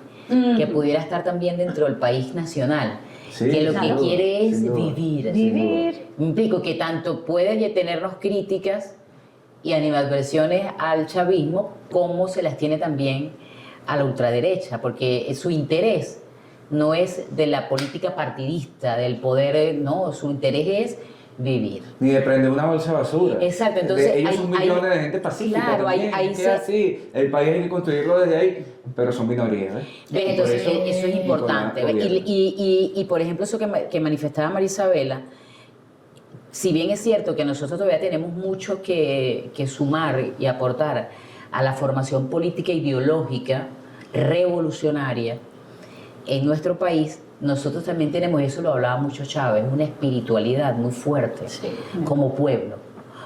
que pudiera estar también dentro del país nacional, Sí, que lo sin que duda, quiere es sin duda. vivir. Vivir. Me implico que tanto puede tenernos críticas y animadversiones al chavismo, como se las tiene también a la ultraderecha, porque su interés no es de la política partidista, del poder, no, su interés es vivir. Ni de prender una bolsa de basura. Exacto, entonces ellos hay- son millones de gente pacífica. claro, también, ahí que se- así. El país hay que construirlo desde ahí, pero son minorías. ¿Ves? ¿Ves? Por Entonces, eso- eso es importante. ¿ves? gobierno. Y, por ejemplo, eso que manifestaba Marisabela, si bien es cierto que nosotros todavía tenemos mucho que sumar y aportar a la formación política ideológica revolucionaria en nuestro país, nosotros también tenemos, eso lo hablaba mucho Chávez, una espiritualidad muy fuerte como pueblo.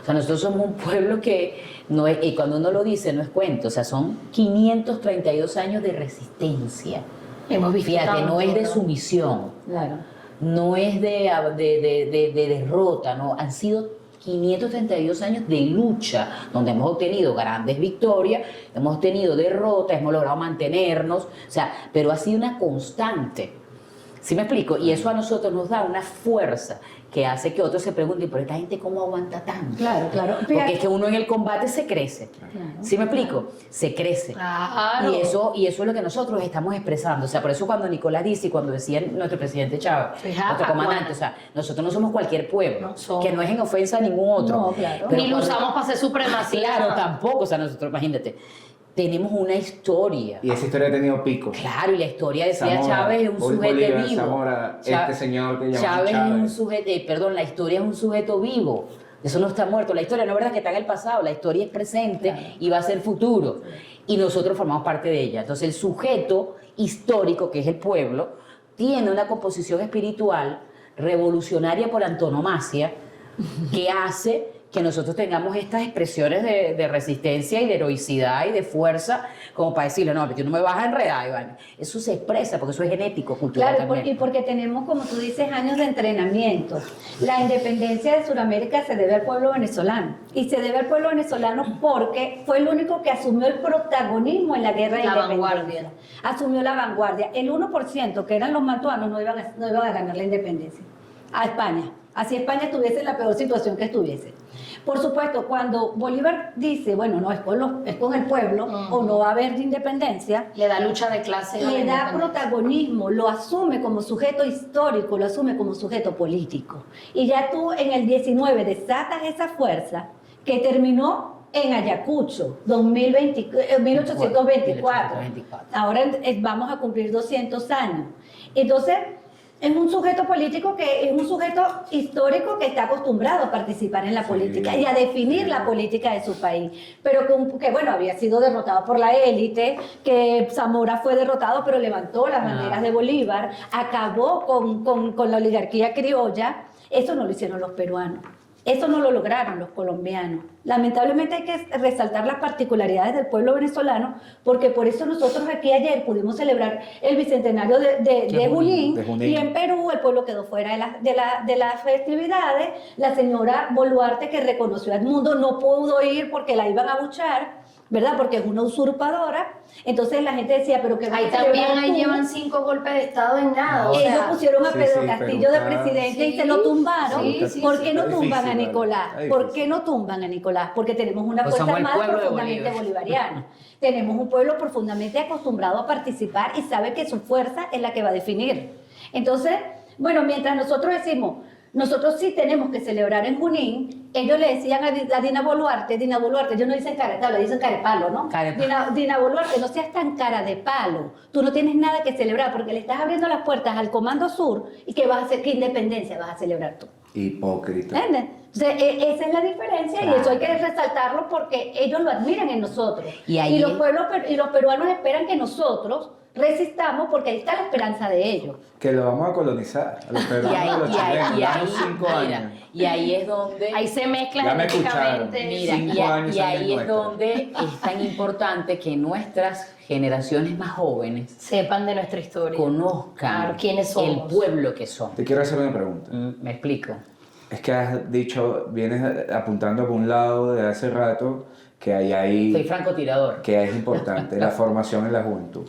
O sea, nosotros somos un pueblo que no es, y cuando uno lo dice no es cuento, o sea, son 532 años de resistencia. Hemos visto Fíjate, tanto, no es de ¿no? sumisión, Claro. no es de derrota, no, han sido 532 años de lucha, donde hemos obtenido grandes victorias, hemos tenido derrotas, hemos logrado mantenernos, o sea, pero ha sido una constante. ¿Sí me explico? Y eso a nosotros nos da una fuerza que hace que otros se pregunten, ¿pero esta gente cómo aguanta tanto? Claro, claro. Porque es que uno en el combate se crece. ¿Sí me explico? Se crece. Claro. Y eso es lo que nosotros estamos expresando. O sea, por eso cuando Nicolás dice y cuando decía nuestro presidente Chávez, Fíjate, nuestro comandante, bueno. o sea, nosotros no somos cualquier pueblo, No somos. que no es en ofensa a ningún otro. No, claro. Pero Ni lo cuando- usamos para hacer supremacía. Claro, tampoco. O sea, nosotros, imagínate, tenemos una historia. Y esa historia ha tenido picos. Claro, y la historia decía Zamora, Chávez es un hoy sujeto Bolívar, vivo. Zamora, este señor que llaman Chávez es un Chávez. sujeto, perdón, la historia es un sujeto vivo. Eso no está muerto. La historia no es verdad que está en el pasado, la historia es presente y va a ser futuro. Y nosotros formamos parte de ella. Entonces el sujeto histórico, que es el pueblo, tiene una composición espiritual revolucionaria por antonomasia que hace que nosotros tengamos estas expresiones de resistencia y de heroicidad y de fuerza, como para decirle, no, tú no me vas a enredar, Iván. Eso se expresa porque eso es genético, cultural Claro, también. y porque tenemos, como tú dices, años de entrenamiento. La independencia de Sudamérica se debe al pueblo venezolano. Y se debe al pueblo venezolano porque fue el único que asumió el protagonismo en la guerra de La independencia. vanguardia. Asumió la vanguardia. El 1%, que eran los mantuanos, no iban a ganar la independencia a España. Así España estuviese en la peor situación que estuviese. Por supuesto, cuando Bolívar dice, bueno, no, es con el pueblo, o no va a haber independencia, Le da lucha de clase. a la le da independencia. protagonismo, lo asume como sujeto histórico, lo asume como sujeto político. Y ya tú en el 19 desatas esa fuerza que terminó en Ayacucho, 1824. Ahora vamos a cumplir 200 años. Entonces, es un sujeto político que es un sujeto histórico que está acostumbrado a participar en la política y a definir la política de su país. Pero que bueno, había sido derrotado por la élite, que Zamora fue derrotado, pero levantó las banderas de Bolívar, acabó con la oligarquía criolla. Eso no lo hicieron los peruanos. Eso no lo lograron los colombianos. Lamentablemente hay que resaltar las particularidades del pueblo venezolano, porque por eso nosotros aquí ayer pudimos celebrar el bicentenario de Junín, y en Perú el pueblo quedó fuera de las festividades. La señora Boluarte, que reconoció a Edmundo, no pudo ir porque la iban a abuchar, ¿verdad? Porque es una usurpadora. Entonces la gente decía, pero que Ahí también llevan 5 golpes de Estado en nada. O ellos sea, pusieron a sí, Pedro sí, Castillo pero de presidente y sí, se lo tumbaron. sí, sí, ¿Por sí. qué no Está tumban a difícil, Nicolás? ¿vale? ¿Por qué no tumban a Nicolás? Porque tenemos una Pues Fuerza somos el Armada pueblo de profundamente Bolívar. bolivariana. Tenemos un pueblo profundamente acostumbrado a participar y sabe que su fuerza es la que va a definir. Entonces, bueno, mientras nosotros decimos, nosotros sí tenemos que celebrar en Junín, ellos le decían a Dina Boluarte, ellos no dicen cara de tabla, dicen cara de palo, ¿no? Cara de palo. Dina Boluarte, no seas tan cara de palo, tú no tienes nada que celebrar porque le estás abriendo las puertas al Comando Sur y ¿qué vas a hacer? ¿Qué independencia vas a celebrar tú? Hipócrita. ¿Entiendes? Entonces, esa es la diferencia Claro. y eso hay que resaltarlo porque ellos lo admiran en nosotros. Y ahí- los pueblos y los peruanos esperan que nosotros resistamos porque ahí está la esperanza de ellos. Que lo vamos a colonizar. A los Y peruanos, ahí, a los chilenos. Danos 5 mira, años. y ahí es donde... ahí se mezcla Ya me escucharon. genéticamente. Mira, 5 años y son ahí es nuestras. donde es tan importante que nuestras generaciones más jóvenes Sepan de nuestra historia. conozcan Claro, quiénes somos. el pueblo que son. Te quiero hacer una pregunta. Me explico. Es que has dicho, vienes apuntando por un lado de hace rato que hay Soy francotirador. que es importante, la formación en la juventud.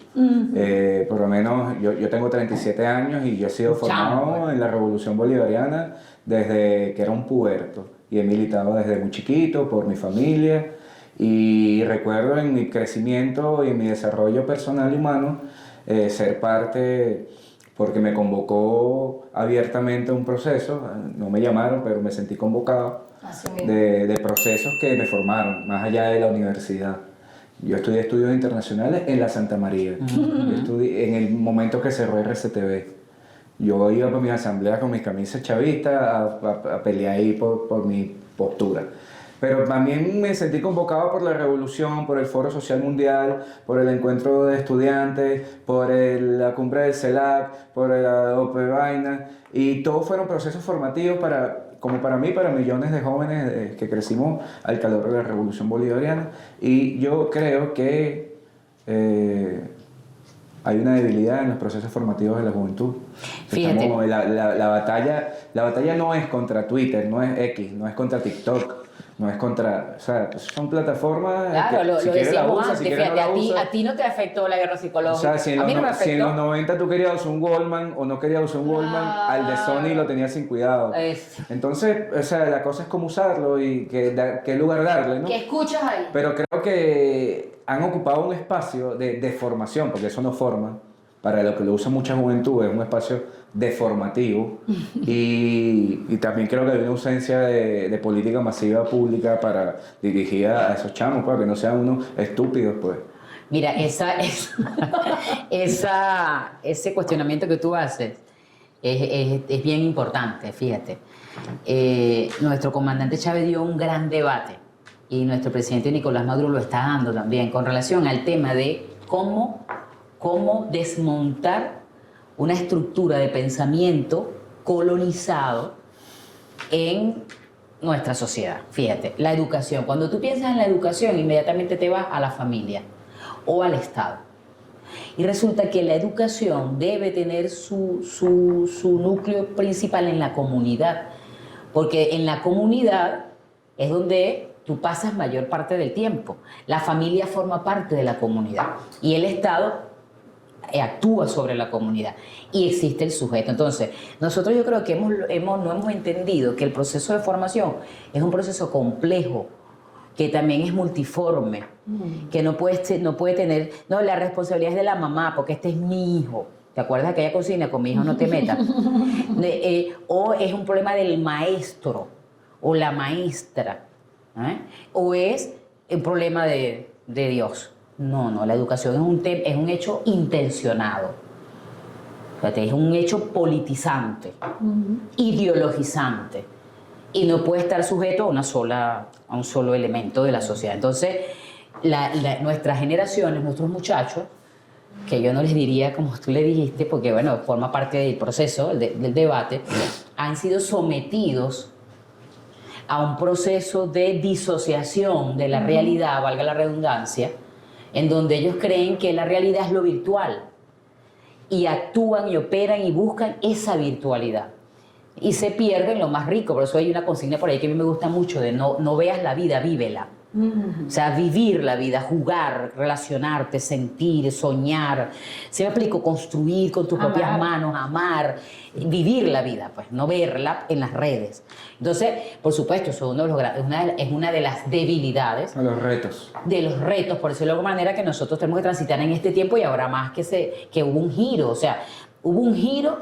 Por lo menos yo tengo 37 años y yo he sido formado Chamo. en la Revolución Bolivariana desde que era un puberto y he militado desde muy chiquito por mi familia y recuerdo en mi crecimiento y en mi desarrollo personal y humano ser parte, porque me convocó abiertamente a un proceso, no me llamaron pero me sentí convocado Así mismo. de procesos que me formaron, más allá de la universidad. Yo estudié estudios internacionales en la Santa María, Yo estudié en el momento que cerró RCTV. Yo iba por mis asambleas con mis camisas chavistas a pelear ahí por mi postura. Pero también me sentí convocado por la revolución, por el Foro Social Mundial, por el encuentro de estudiantes, por la cumbre del CELAC, por la OPE Vaina, y todos fueron procesos formativos como para mí, para millones de jóvenes que crecimos al calor de la revolución bolivariana. Y yo creo que hay una debilidad en los procesos formativos de la juventud. Fíjate. La batalla no es contra Twitter, no es X, no es contra TikTok. No es contra, o sea, son plataformas Claro, que lo si quieres la decíamos usas, antes, si quieres fíjate, no la usas. a ti no te afectó la guerra O psicológica. sea, si en, a mí no me los, si en afectó. los 90 tú querías usar un Wallman o no querías usar un Wallman, al de Sony lo tenías sin cuidado. Entonces, o sea, la cosa es cómo usarlo y qué lugar darle, ¿no? ¿Qué escuchas ahí? Pero creo que han ocupado un espacio de formación, porque eso no forma, para lo que lo usa mucha juventud, es un espacio deformativo y también creo que hay una ausencia de política masiva pública para dirigida a esos chamos, para que no sean unos estúpidos, pues. Mira, ese cuestionamiento que tú haces es bien importante, fíjate. Nuestro comandante Chávez dio un gran debate y nuestro presidente Nicolás Maduro lo está dando también con relación al tema de cómo desmontar una estructura de pensamiento colonizado en nuestra sociedad. Fíjate, la educación. Cuando tú piensas en la educación, inmediatamente te vas a la familia o al Estado. Y resulta que la educación debe tener su núcleo principal en la comunidad, porque en la comunidad es donde tú pasas mayor parte del tiempo. La familia forma parte de la comunidad y el Estado actúa sobre la comunidad y existe el sujeto. Entonces, nosotros yo creo que no hemos entendido que el proceso de formación es un proceso complejo, que también es multiforme, que no puede tener, no, la responsabilidad es de la mamá, porque este es mi hijo. ¿Te acuerdas de aquella cocina? Con mi hijo no te metas. O es un problema del maestro o la maestra, o es un problema de Dios. No, la educación es un hecho intencionado. Fíjate, es un hecho politizante, ideologizante, y no puede estar sujeto a un solo elemento de la sociedad. Entonces, nuestras generaciones, nuestros muchachos, que yo no les diría como tú le dijiste, porque bueno, forma parte del proceso, del debate, han sido sometidos a un proceso de disociación de la realidad, valga la redundancia, en donde ellos creen que la realidad es lo virtual y actúan y operan y buscan esa virtualidad y se pierden lo más rico. Por eso hay una consigna por ahí que a mí me gusta mucho de no veas la vida, vívela. O sea, vivir la vida, jugar, relacionarte, sentir, soñar. ¿Sí me explico? Construir con tus propias manos, amar, vivir la vida, pues, no verla en las redes. Entonces, por supuesto, eso es una de las debilidades. A los retos. De los retos, por decirlo de alguna manera, que nosotros tenemos que transitar en este tiempo y ahora más que hubo un giro. O sea, hubo un giro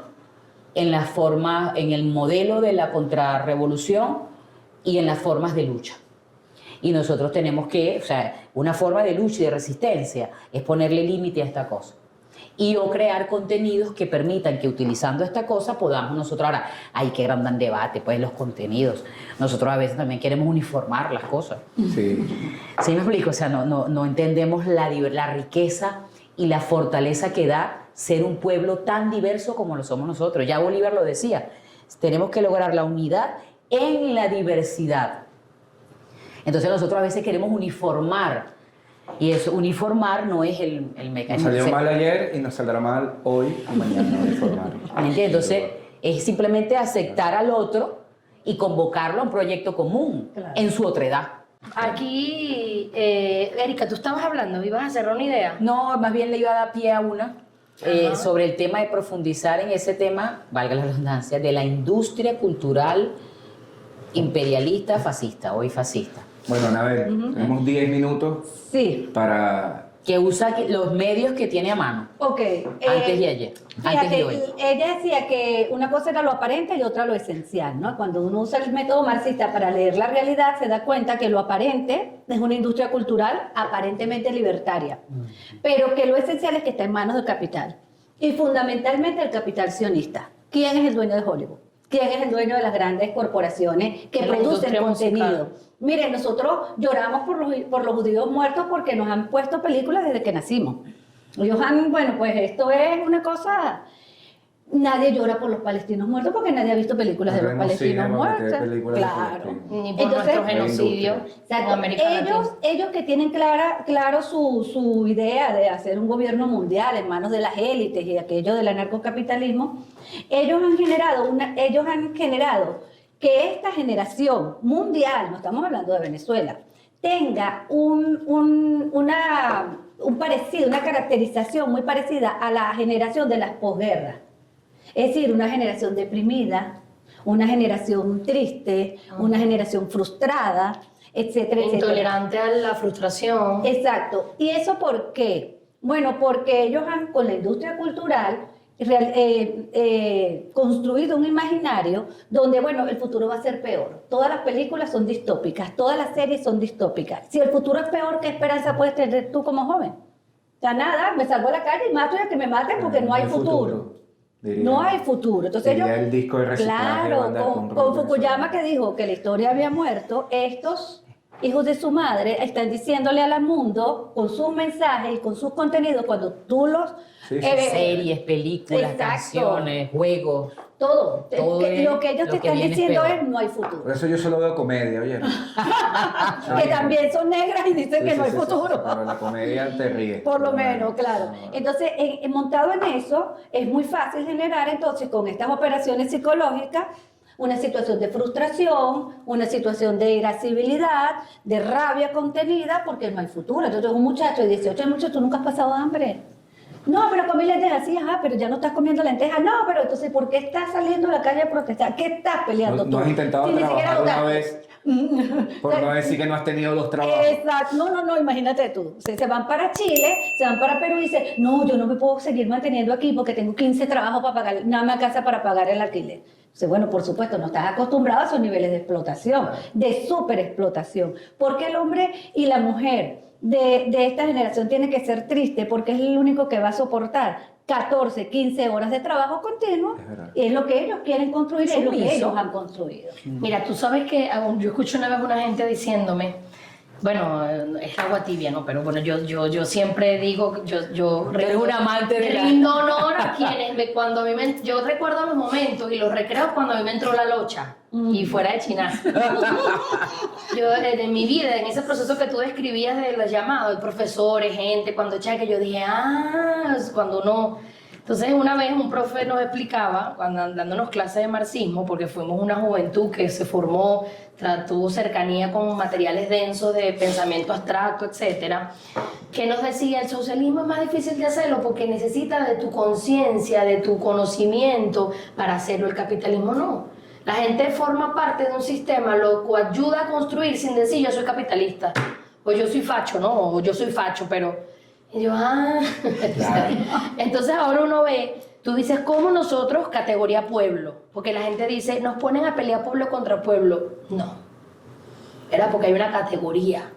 en la forma, en el modelo de la contrarrevolución y en las formas de lucha. Y nosotros tenemos que, o sea, una forma de lucha y de resistencia es ponerle límite a esta cosa. Y o crear contenidos que permitan que utilizando esta cosa podamos nosotros ahora, hay que gran debate, pues los contenidos. Nosotros a veces también queremos uniformar las cosas. Sí. ¿Sí me explico? O sea, no entendemos la riqueza y la fortaleza que da ser un pueblo tan diverso como lo somos nosotros. Ya Bolívar lo decía, tenemos que lograr la unidad en la diversidad. Entonces nosotros a veces queremos uniformar, y eso, uniformar no es el mecanismo. Nos salió mal ayer y nos saldrá mal hoy o mañana uniformar. ¿Me entiendes? Entonces es simplemente aceptar al otro y convocarlo a un proyecto común, claro, en su otredad. Aquí, Erika, tú estabas hablando, ibas a cerrar una idea. No, más bien le iba a dar pie a una sobre el tema de profundizar en ese tema, valga la redundancia, de la industria cultural imperialista, fascista, hoy fascista. Bueno, Anabel, tenemos 10 minutos Sí. para... Que usa los medios que tiene a mano, Ok. antes y ayer, antes y hoy. Ella decía que una cosa era lo aparente y otra lo esencial, ¿no? Cuando uno usa el método marxista para leer la realidad, se da cuenta que lo aparente es una industria cultural aparentemente libertaria, pero que lo esencial es que está en manos del capital, y fundamentalmente el capital sionista. ¿Quién es el dueño de Hollywood? ¿Quién es el dueño de las grandes corporaciones que De la producen industria contenido? musical. Miren, nosotros lloramos por los judíos muertos porque nos han puesto películas desde que nacimos. Ellos bueno, pues esto es una cosa... Nadie llora por los palestinos muertos porque nadie ha visto películas de los Tenemos palestinos cine para meter muertos. películas de Claro. Palestina. Ni por Entonces, nuestro genocidio Exacto. en América Latina. Ellos que tienen claro su idea de hacer un gobierno mundial en manos de las élites y aquello del anarcocapitalismo, ellos han generado que esta generación mundial, no estamos hablando de Venezuela, tenga una caracterización muy parecida a la generación de las posguerras. Es decir, una generación deprimida, una generación triste, una generación frustrada, etcétera, etcétera. Intolerante a la frustración. Exacto. ¿Y eso por qué? Bueno, porque ellos han, con la industria cultural, construido un imaginario donde, bueno, el futuro va a ser peor. Todas las películas son distópicas, todas las series son distópicas. Si el futuro es peor, ¿qué esperanza puedes tener tú como joven? O sea, nada, me salgo a la calle y mato y a que me maten porque no hay futuro. No hay futuro. Entonces diría ellos, el disco de reciclaje va a claro, andar con Robert Fukuyama, Benson. que dijo que la historia había muerto, estos hijos de su madre están diciéndole al mundo con sus mensajes y con sus contenidos, cuando tú los... Sí, sí. Series, películas, Exacto. canciones, juegos. Todo. Todo Lo que ellos lo te que están viene es diciendo peor. es no hay futuro. Por eso yo solo veo comedia, oye. Que también son negras y dicen que no hay futuro. Pero la comedia te ríe. Por lo menos, claro. Entonces, montado en eso, es muy fácil generar entonces con estas operaciones psicológicas una situación de frustración, una situación de irascibilidad, de rabia contenida, porque no hay futuro. Entonces, un muchacho de 18 años, tú nunca has pasado hambre. No, pero comí lentejas, sí, ajá, pero ya no estás comiendo lentejas. No, pero entonces, ¿por qué estás saliendo a la calle a protestar? ¿Qué estás peleando tú? ¿No has intentado Si ni siquiera trabajar una votaste. vez? Por no decir que no has tenido los trabajos. Exacto, no, imagínate tú. Se van para Chile, se van para Perú y dicen, no, yo no me puedo seguir manteniendo aquí porque tengo 15 trabajos para pagar, nada me alcanza para pagar el alquiler. Entonces, bueno, por supuesto, no estás acostumbrado a esos niveles de explotación, de superexplotación. Porque el hombre y la mujer de esta generación tienen que ser tristes porque es el único que va a soportar 14, 15 horas de trabajo continuo Es verdad. y es lo que ellos quieren construir, es lo que Sumiso. ellos han construido. Mira, tú sabes que yo escuché una vez una gente diciéndome, bueno, es agua tibia, ¿no? Pero bueno, yo siempre digo, yo eres un amante de la- rindo honor a quienes, cuando a mí yo recuerdo los momentos y los recreos cuando a mí me entró la locha, y fuera de chinazo. Yo, en mi vida, en ese proceso que tú describías de los llamados, de profesores, gente, cuando echa que yo dije, es cuando uno Entonces una vez un profe nos explicaba, cuando dándonos clases de marxismo, porque fuimos una juventud que se formó, tuvo cercanía con materiales densos de pensamiento abstracto, etcétera, que nos decía, el socialismo es más difícil de hacerlo porque necesita de tu conciencia, de tu conocimiento para hacerlo, el capitalismo no. La gente forma parte de un sistema, lo ayuda a construir sin decir yo soy capitalista, o yo soy facho, ¿no? O yo soy facho, pero... Y yo, Claro. Entonces ahora uno ve, tú dices, ¿cómo nosotros, categoría pueblo? Porque la gente dice, nos ponen a pelear pueblo contra pueblo. No. Era porque hay una categoría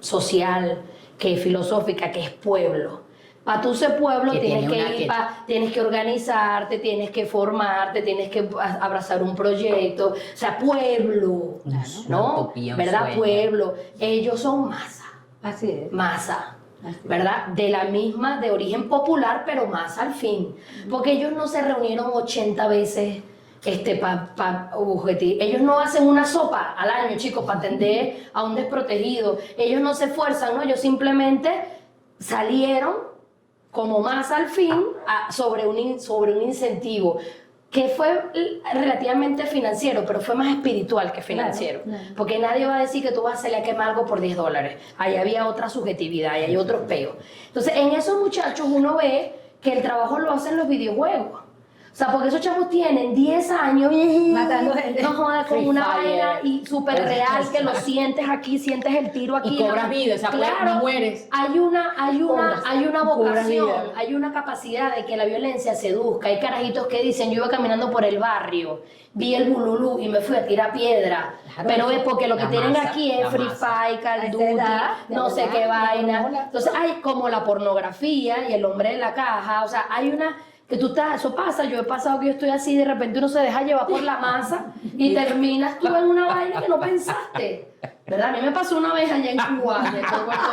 social, que es filosófica, que es pueblo. Para tú ser pueblo Que tienes tiene que una- ir, tienes que organizarte, tienes que formarte, tienes que abrazar un proyecto. O sea, pueblo, Una ¿no? utopía, un ¿Verdad? sueño. Pueblo. Ellos son masa. Así es. Masa, Así es. ¿verdad? De la misma, de origen popular, pero más al fin. Porque ellos no se reunieron 80 veces ellos no hacen una sopa al año, chicos, para atender a un desprotegido. Ellos no se esfuerzan, ¿no? Ellos simplemente salieron como más al fin sobre un incentivo que fue relativamente financiero, pero fue más espiritual que financiero. Claro, claro. Porque nadie va a decir que tú vas a salir a quemar algo por $10. Ahí había otra subjetividad, ahí hay otros peos. Entonces, en esos muchachos uno ve que el trabajo lo hacen los videojuegos. O sea, porque esos chavos tienen 10 años Matando gente. no jodas, con Free una Fire. vaina y súper real, que lo sientes aquí, sientes el tiro aquí. Y cobras vida, o sea, no mueres. Hay una Cobras vocación, vida. hay una capacidad de que la violencia seduzca. Hay carajitos que dicen, yo iba caminando por el barrio, vi el bululú y me fui a tirar piedra. Claro, pero es porque lo que la tienen masa, aquí es la Free masa. Fire, Call A of esa Duty, edad, de no sé verdad, qué no, vaina. no. Entonces hay como la pornografía y el hombre en la caja, o sea, hay una... Que tú estás, eso pasa, yo he pasado que yo estoy así, de repente uno se deja llevar por la masa y terminas tú en una vaina que no pensaste. ¿Verdad? A mí me pasó una vez allá en Cuba, de todo esto.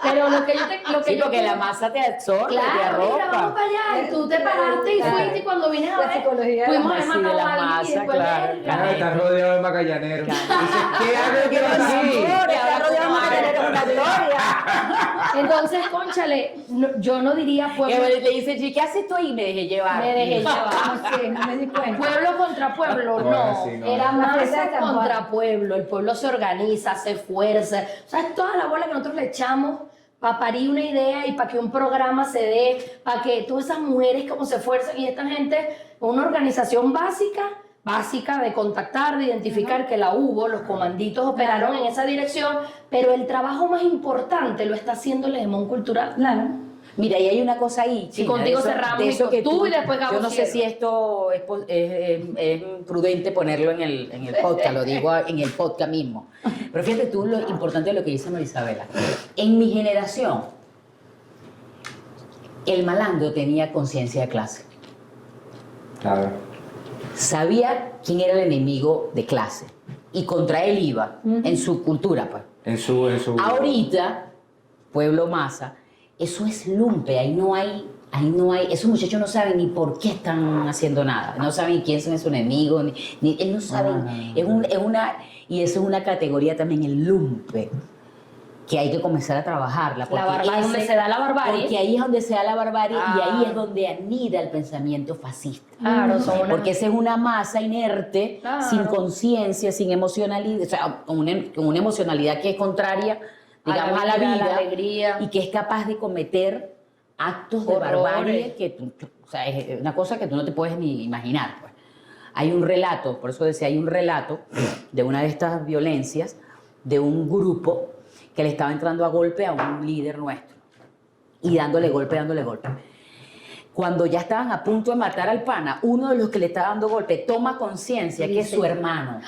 Pero lo que yo te... Lo que Sí, yo porque la masa te absorbe, te Claro, mira, vamos arropa. para allá, y tú te paraste y Claro. fuiste, y cuando vienes a La ver, psicología de la fuimos a masa, matar de la a alguien y masa, después claro, verga. claro. Estás rodeado de macallaneros. Dices, ¿qué hago yo aquí? Está rodeado de tener una gloria. Entonces, cónchale, yo no diría Que pueblo, le dice, "Chi, ¿qué haces tú ahí?" Me dejé llevar. me dejé llevar. Sí, no me di cuenta. Pueblo contra pueblo, Bueno, no. sí, no. Era La fiesta masa de San Juan. contra pueblo. El pueblo se organiza, se esfuerza. O sea, es toda la bola que nosotros le echamos para parir una idea y para que un programa se dé, para que todas esas mujeres como se esfuerzan y esta gente, una organización básica de contactar, de identificar que la hubo, los comanditos operaron en esa dirección, pero el trabajo más importante lo está haciendo el hegemón cultural. Claro. Mira, y hay una cosa ahí, China, contigo de eso- cerramos, de eso y que tú y después Gabo yo no sé cierra. si esto es prudente ponerlo en el podcast, lo digo en el podcast mismo. Pero fíjate tú lo importante de lo que dice Marisabela. En mi generación, el malandro tenía conciencia de clase. Claro. Sabía quién era el enemigo de clase y contra él iba, en su cultura, pues. En su... Ahorita, pueblo masa, eso es lumpe, ahí no hay, esos muchachos no saben ni por qué están haciendo nada, no saben quién son sus enemigos, él no sabe, y eso es una categoría también, el lumpe, que hay que comenzar a trabajarla. La barbarie, donde se da la barbarie. Porque ahí es donde se da la barbarie y ahí es Ah. donde anida el pensamiento fascista. Claro, son una... Porque esa es una masa inerte, Claro. sin conciencia, sin emocionalidad, o sea, con una emocionalidad que es contraria, digamos, a la vida, alegría. y que es capaz de cometer actos de Horrores. barbarie que o sea, es una cosa que tú no te puedes ni imaginar. Pues. Hay un relato, por eso decía, hay un relato de una de estas violencias de un grupo que le estaba entrando a golpe a un líder nuestro y dándole golpe. Cuando ya estaban a punto de matar al pana, uno de los que le estaba dando golpe toma conciencia que es su hermano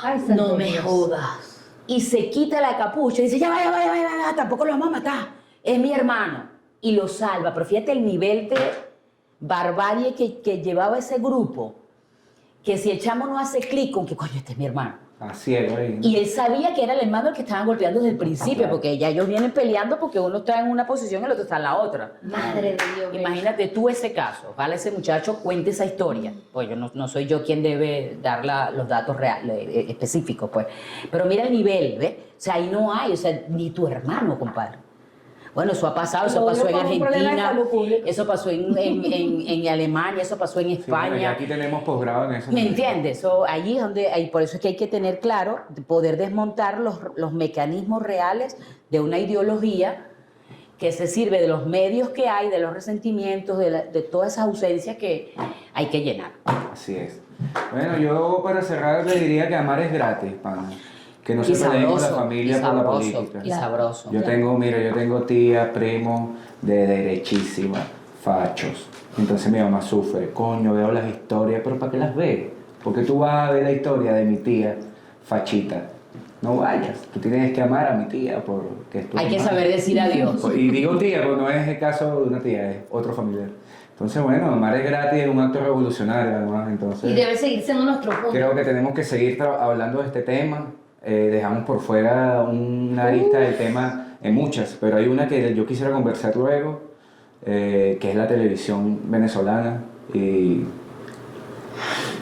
Ay, santo No me Dios. jodas. y se quita la capucha y dice, ya va, tampoco lo vamos a matar, es mi hermano, y lo salva. Pero fíjate el nivel de barbarie que llevaba ese grupo, que si el chamo no hace clic con que, coño, este es mi hermano. A ciego ahí. Y él sabía que era el hermano el que estaban golpeando desde el principio, Claro. porque ya ellos vienen peleando porque uno está en una posición y el otro está en la otra. Madre de Dios. Imagínate tú ese caso, ojalá ese muchacho cuente esa historia, pues yo no soy yo quien debe dar los datos reales, específicos, pues. Pero mira el nivel, ¿ves? O sea, ahí no hay, o sea, ni tu hermano, compadre. Bueno, eso ha pasado, eso Lo pasó digo en como un problema de Argentina, salud pública. eso pasó en Alemania, eso pasó en Sí, bueno, España. ya aquí tenemos posgrado en eso. ¿Me entiendes? Allí es donde, por eso es que hay que tener claro, poder desmontar los mecanismos reales de una ideología que se sirve de los medios que hay, de los resentimientos, de todas esas ausencias que hay que llenar. Así es. Bueno, yo para cerrar le diría que amar es gratis, pana. Que no se Y peleen con la sabroso, familia y por la sabroso, política. y sabroso. Yo tengo tías, primos de derechísima, fachos. Entonces mi mamá sufre, coño, veo las historias, pero ¿para qué las ves? Porque tú vas a ver la historia de mi tía fachita. No vayas, tú tienes que amar a mi tía porque es tu Hay que mamá. saber decir adiós. Y digo tía, porque no es el caso de una tía, es otro familiar. Entonces, bueno, amar es gratis, es un acto revolucionario además, entonces... Y debe seguir siendo nuestro punto. Creo que tenemos que seguir hablando de este tema. Dejamos por fuera una lista del tema en muchas, pero hay una que yo quisiera conversar luego, que es la televisión venezolana y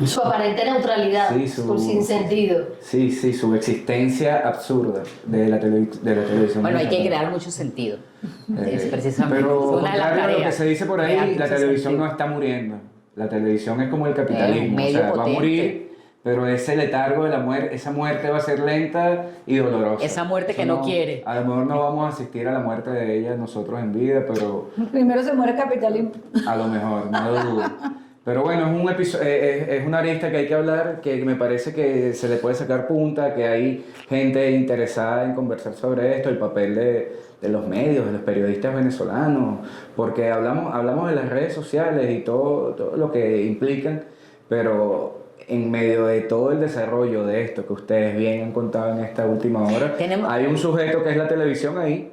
Su aparente neutralidad, Sí, su sinsentido. sí, su existencia absurda de la televisión Bueno, hay que venezolana. crear mucho sentido. Es precisamente Pero es una de las contrario a lo que tareas. se dice por ahí, Crear la mucho televisión sentido. no está muriendo. La televisión es como el Es un capitalismo, o medio sea, va a potente. morir, pero ese letargo de la muerte, esa muerte va a ser lenta y dolorosa. Esa muerte que no quiere. A lo mejor no vamos a asistir a la muerte de ella nosotros en vida, pero Primero se muere el capitalismo. a lo mejor, no lo dudo. Pero bueno, es un es una arista que hay que hablar, que me parece que se le puede sacar punta, que hay gente interesada en conversar sobre esto, el papel de los medios, de los periodistas venezolanos, porque hablamos de las redes sociales y todo lo que implican, pero en medio de todo el desarrollo de esto que ustedes bien han contado en esta última hora, hay un sujeto que es la televisión ahí,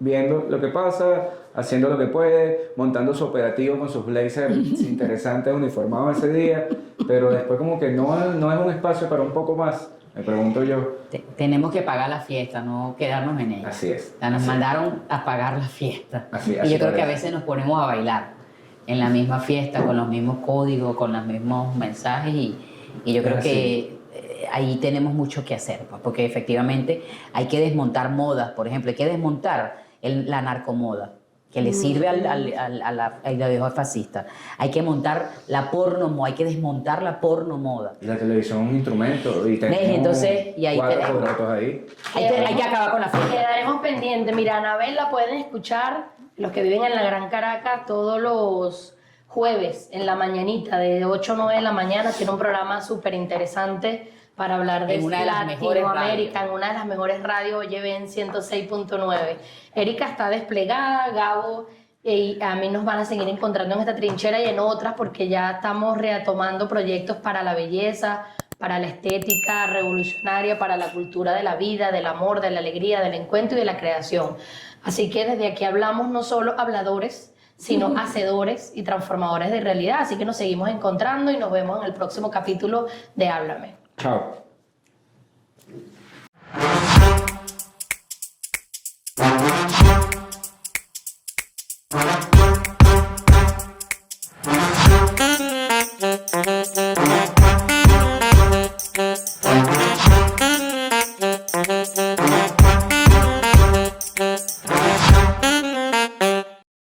viendo lo que pasa, haciendo lo que puede, montando su operativo con sus blazers interesantes uniformados ese día, pero después como que no es un espacio para un poco más, me pregunto yo. Tenemos que pagar la fiesta, no quedarnos en ella. Así es. O sea, nos mandaron a pagar la fiesta. Así y yo creo que a parece. veces nos ponemos a bailar en la misma fiesta, con los mismos códigos, con los mismos mensajes y yo creo que ahí tenemos mucho que hacer, pues, porque efectivamente hay que desmontar modas, por ejemplo, hay que desmontar la narcomoda que le sirve a la ideología fascista. Hay que montar la porno, hay que desmontar la porno moda. Y la televisión es un instrumento y tenemos Entonces, y ahí 4 tenemos. fotos ahí. Hay que acabar con la fiesta. Quedaremos pendientes. Mira, Anabel la pueden escuchar, los que viven en la Gran Caracas, todos los jueves en la mañanita, de 8 a 9 de la mañana. Tiene un programa súper interesante para hablar de En una de las mejores Latinoamérica, radios. en una de las mejores radios, oye, ven 106.9. Erika está desplegada, Gabo, y a mí nos van a seguir encontrando en esta trinchera y en otras, porque ya estamos retomando proyectos para la belleza, para la estética revolucionaria, para la cultura de la vida, del amor, de la alegría, del encuentro y de la creación. Así que desde aquí hablamos no solo habladores, sino hacedores y transformadores de realidad. Así que nos seguimos encontrando y nos vemos en el próximo capítulo de Háblame. Chao.